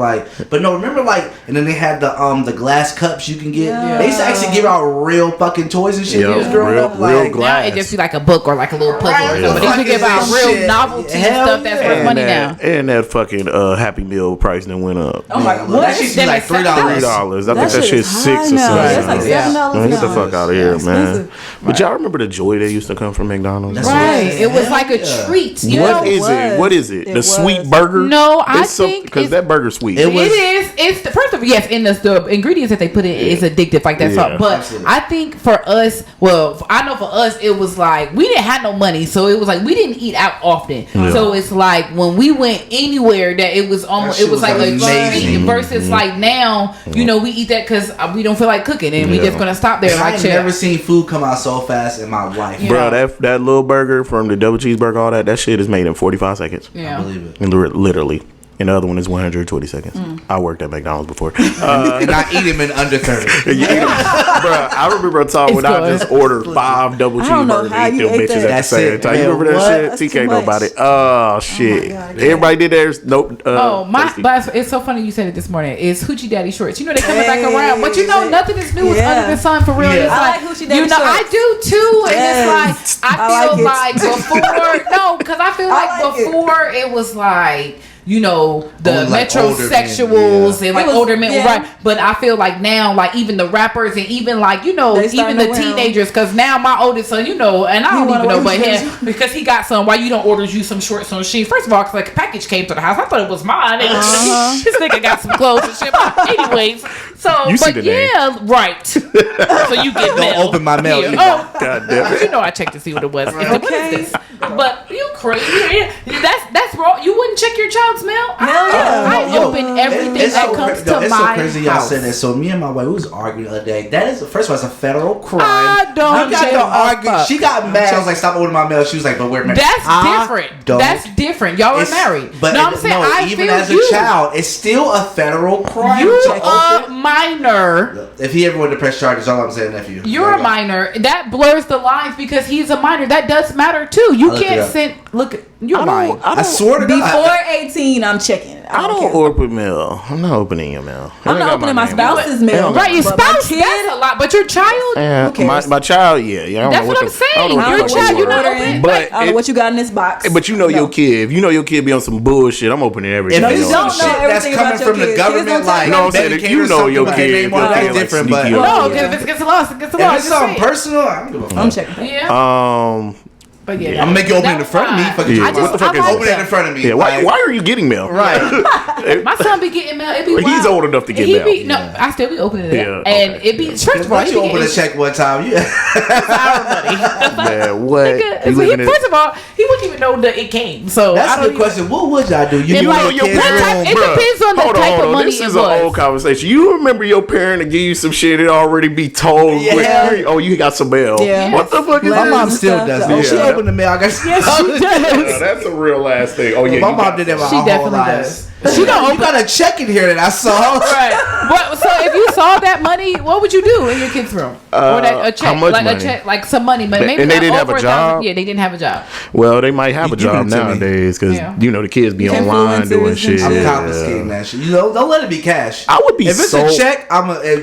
But no, remember and then they had the glass cups you can get. Yeah. They used to actually give out real fucking toys and shit. Yeah, real glass. Now it just be like a book or like a little puzzle. Right, But they used to give out real novelty stuff that's worth money now. And that fucking Happy Meal price then went up. Oh my god, that shit be like $3. I think that shit's $6 or something. That's like $7. Get the fuck out of here, man. But y'all remember the joy that used to come from McDonald's? Right. It was like a treat. What is it? The sweet burger? No, I think because that burger's sweet. It is. It's first of all, yes, and the ingredients that they put in is addictive, like that salt. But absolutely. I think for us, I know for us, it was like we didn't have no money, so it was like we didn't eat out often. Yeah. So it's like when we went anywhere, that it was almost it was like a treat versus like now, we eat that because we don't feel like cooking, and we just gonna stop there. I've never seen food come out so fast in my life, bro. That little burger from the double cheeseburger, all that shit is made in 45 seconds. Yeah, I believe it. Literally. And the other one is 120 seconds. I worked at McDonald's before. And I eat them in under 30. Bro, I remember a time when I just ordered 5 double cheeseburgers and ate them bitches at the same time. You remember that shit? TK know about it. Oh, shit. Everybody did theirs. Nope. But it's so funny you said it this morning. It's Hoochie Daddy shorts. They coming back around. But nothing is new under the sun for real. Yeah. I like Hoochie Daddy shorts. I do too. And it's like, I feel like before, because I feel like before it was like, the metrosexuals and like older men, right? But I feel like now, like even the rappers and even like even the teenagers, because now my oldest son, and I don't even know, but him because he got some. Why you don't order you some shorts on Shein? First of all, because like a package came to the house, I thought it was mine. And this nigga got some clothes and shit. But anyways, so right. So you get mail. Don't open my mail. God damn it. I checked to see what it was. What is this? But you crazy? That's wrong. You wouldn't check your child's mail? I open everything that comes to my house. It's so crazy y'all said that. So me and my wife, we was arguing the other day. That is, first of all, it's a federal crime. I don't argue. She got mad. I was like, stop ordering my mail. She was like, but we're married. That's different. That's different. Y'all are married. But I'm saying, even as a child, it's still a federal crime. You a minor. If he ever went to press charges, all I'm saying, nephew. You're a minor. That blurs the lines because he's a minor. That does matter too. You can't send. Look, you're lying. I swear to God. Before 18, I'm checking. I don't open mail. I'm not opening your mail. I'm not opening my spouse's mail. Right, your spouse, that's a lot. But your child? My child, yeah. That's what I'm saying. Your child, you're not opening. But I don't know what you got in this box. But your kid. If you know your kid be on some bullshit, I'm opening everything. If it's some shit that's coming from the government, like, I'm saying if you know your kid, that's different. But no, because if it gets lost, it gets lost. If it's something personal, I'm checking. Yeah. But yeah, I'm gonna make you open it in front of me. What the fuck is open it in front of me? Yeah, why are you getting mail? Right. My son be getting mail. He's old enough to get mail. No, I still be opening it. And it be first of all, you open a check one time. It's our money. Man, what? First of all, he wouldn't even know that it came. So that's a good question. What would y'all do? You know your parents. It depends on the type of money. This is an old conversation. You remember your parent to give you some shit and already be told? Oh, you got some mail. What the fuck is that? My mom still does that. She opened the mail. I guess. She does. That's a real ass thing. Oh yeah, my mom did that. She definitely does. You got a check in here that I saw. Right. So if you saw that money, what would you do in your kid's room? Or a check, how much like money? A check, like some money, but maybe and they didn't have a job. Yeah, they didn't have a job. Well, they might have a job nowadays because the kids be online doing shit. I'm confiscating that shit. Don't let it be cash. I would be. If it's a check, I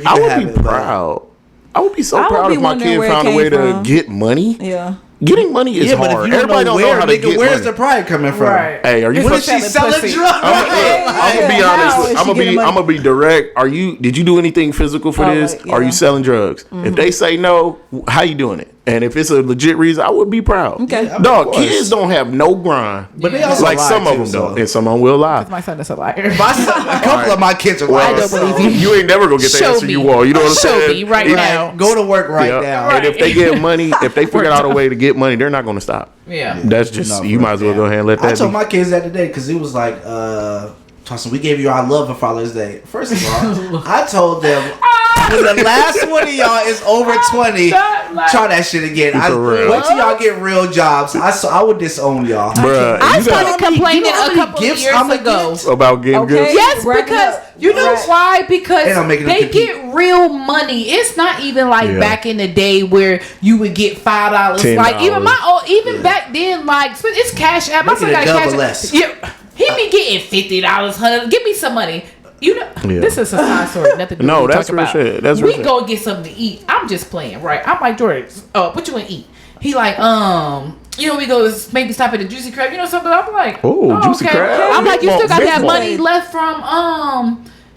would be proud. I would be so proud if my kid found a way to get money. Yeah. Getting money is hard. But if you Everybody don't know how to get where's money. the pride coming from? Right. Hey, are you? When she selling drugs? I'm gonna be honest. I'm gonna be direct. Did you do anything physical for this? Are you selling drugs? If they say no, how you doing it? And if it's a legit reason, I would be proud. Okay. Dog, kids don't have no grind. But they also like some of them don't. And some of them will lie. My son is a liar. A couple of my kids are liars. I don't believe you. You ain't never gonna get the answer you want. You know what I'm saying? Show me right now. Go to work right now. And if they get money, if they figure out a way to get money, they're not gonna stop. Yeah. That's just, you might as well go ahead and let that I told my kids that today because it was like, Tossin, we gave you our love for Father's Day. First of all, I told them when the last one of y'all is over 20, like, try that shit again. Wait till y'all get real jobs. I would disown y'all. Bruh, I started complaining a couple of years ago about getting gifts. Yes, because you know why? Because they get real money. It's not even like back in the day where you would get $5. Like even back then, like it's Cash App. My son got Cash App. Yeah, he be getting $50, $100. Give me some money. You know, this is a side story. Nothing to do that's real shit. That's real shit. We go get something to eat. I'm just playing, right? I'm like, Jordan, what you want to eat? He like, you know, we go maybe stop at the Juicy Crab. You know something? I'm like, Juicy Crab. I'm like, you still got that money left from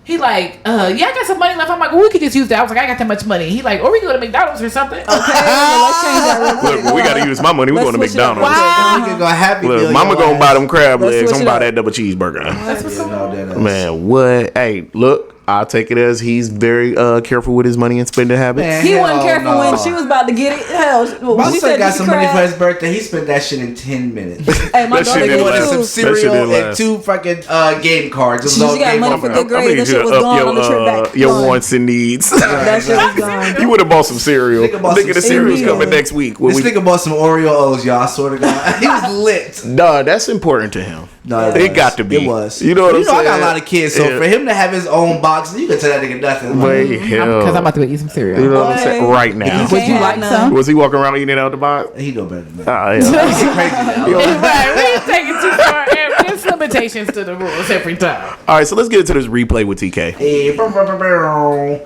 He like, I got some money left. I'm like, well, we could just use that. I was like, I got that much money. He like, or we go to McDonald's or something. Okay, let's change that real quick. Look, we got to use my money. We going to McDonald's. Wow. We can go Happy Meal. Look, mama gonna buy them crab legs. I'm buy that double cheeseburger. That's what's going on. Man, what? Hey, look. I'll take it as he's very careful with his money and spending habits. Man, he wasn't careful when she was about to get it. Hell, my son got some money for his birthday. He spent that shit in 10 minutes. Hey, my daughter wanted some cereal and 2 fucking game cards. She got money for good grades. That shit was gone on the trip back. Your wants and needs. That shit was gone. You would have bought some cereal. Nigga, the cereal's coming next week. This nigga bought some Oreo O's, y'all. I swear to God. He was lit. Nah, that's important to him. No, it got to be. It was. You know what I'm saying? I got a lot of kids, so for him to have his own box, you can tell that nigga nothing. Because I'm about to eat some cereal. You know what I'm saying? Right now. Would you like some? Was he walking around eating it out the box? He know better than that. Yeah. Crazy now. Right, we ain't taking too far. There's limitations to the rules every time. All right, so let's get into this replay with TK. Hey,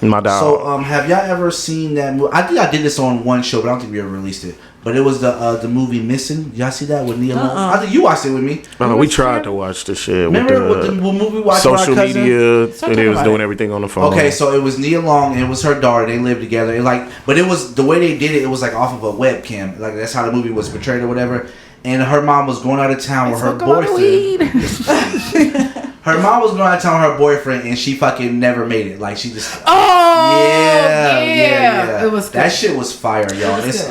my dog. So, have y'all ever seen that movie? I think I did this on one show, but I don't think we ever released it. But it was the movie Missing. Y'all see that with Nia Long? I think you watched it with me. No, we tried to watch the shit. Remember what movie we watched? Social media, and they was doing everything on the phone. Okay, so it was Nia Long and it was her daughter. They lived together. But it was the way they did it. It was like off of a webcam. Like that's how the movie was portrayed or whatever. And her mom was going out of town with her boyfriend. Her mom was going out of town with her boyfriend, and she fucking never made it. Like she just. Yeah. It was good. That shit was fire, y'all. It's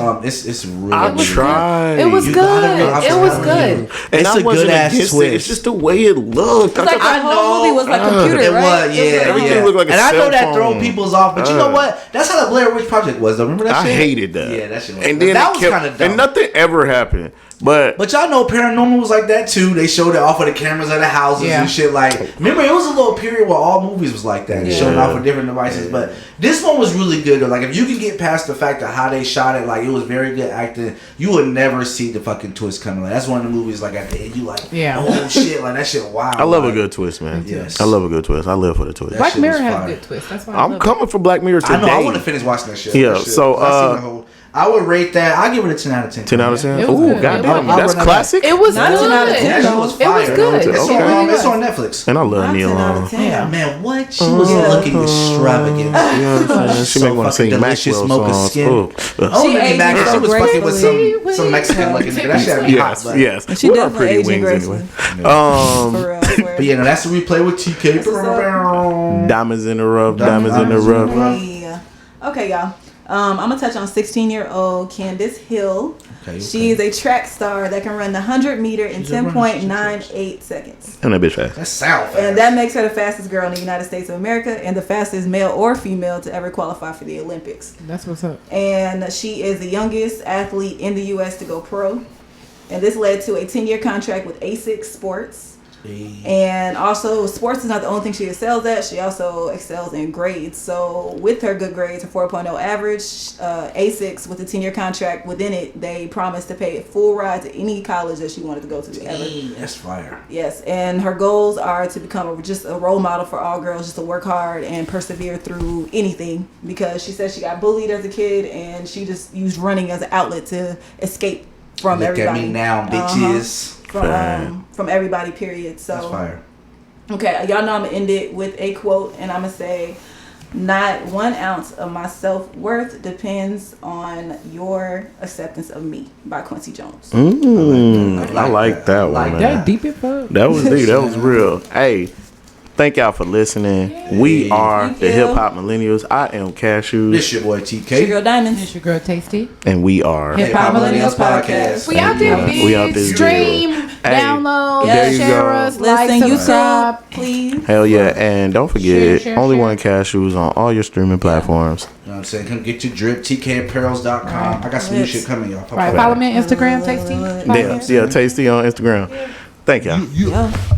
really. I tried. It was good. It was good. It's a good ass twist. It's just the way it looked. Like the whole movie was like computer, right? Was, everything looked like a and I know that phone. throw people's off, but you know what? That's how the Blair Witch Project was, though. Remember that shit? I hated that. Yeah, that shit was. And then that was kind of dumb. And nothing ever happened. But y'all know Paranormal was like that too. They showed it off of the cameras of the houses and shit. Like, remember it was a little period where all movies was like that. They showed it off of different devices. But this one was really good though. Like, if you can get past the fact of how they shot it, like it was very good acting. You would never see the fucking twist coming. Like, that's one of the movies. Like at the end, you like, oh shit, like that shit. Wow. I love a good twist, man. Yes, I love a good twist. I live for the twist. Black Mirror had a good twist. That's why I'm coming for Black Mirror today. I know. I want to finish watching that shit. Yeah. So I would rate that. I give it a 10 out of 10. 10 out of 10. Oh, goddamn, that's classic. It was not good. 10 out of 10. That shit was fire. It was good. It's on Netflix. And I love Nia Long. Yeah, man, what? She was looking extravagant. You know what I'm saying? She make me want to sing Maxwell songs. She was fucking with some Mexican looking nigga. That shit had me hot. Yes. She definitely aging gracefully. But yeah, no, that's the replay with TK. Diamonds in the rough. Diamonds in the rough. Yeah. Okay, y'all. I'm gonna touch on 16-year-old Candace Hill. She is a track star that can run the 100-meter in 10.98 seconds. And that bitch fast. That sound fast. And that makes her the fastest girl in the United States of America and the fastest male or female to ever qualify for the Olympics. That's what's up. And she is the youngest athlete in the U.S. to go pro. And this led to a 10-year contract with ASICS Sports. And also, sports is not the only thing she excels at. She also excels in grades. So with her good grades, her 4.0 average, ASICS with a 10-year contract within it, they promised to pay a full ride to any college that she wanted to go to. That's fire. Yes, and her goals are to become just a role model for all girls, just to work hard and persevere through anything. Because she said she got bullied as a kid, and she just used running as an outlet to escape from everybody. Look at me now, bitches. From everybody, period. So that's fire. Okay, y'all know I'm gonna end it with a quote, and I'm gonna say, "Not 1 ounce of my self-worth depends on your acceptance of me," by Quincy Jones. I like that one, man. That deep in fuck. That was deep. That was real. Hey, thank y'all for listening. We are the Hip Hop Millennials. I am CASHEWZ. This your boy TK. It's your girl Diamonds. It's your girl Tasty. And we are Hip Hop Millennials Podcast. We out there, bitch. We out there. Stream, download, share us, like, subscribe, please. Hell yeah. And don't forget, Share. only one CASHEWZ on all your streaming platforms. I'm saying? Come get your drip. TKapparels.com. Right. I got some new shit coming, y'all. Right. Follow me on Instagram, Tasty. Yeah, Tasty on Instagram. Thank y'all. Yeah.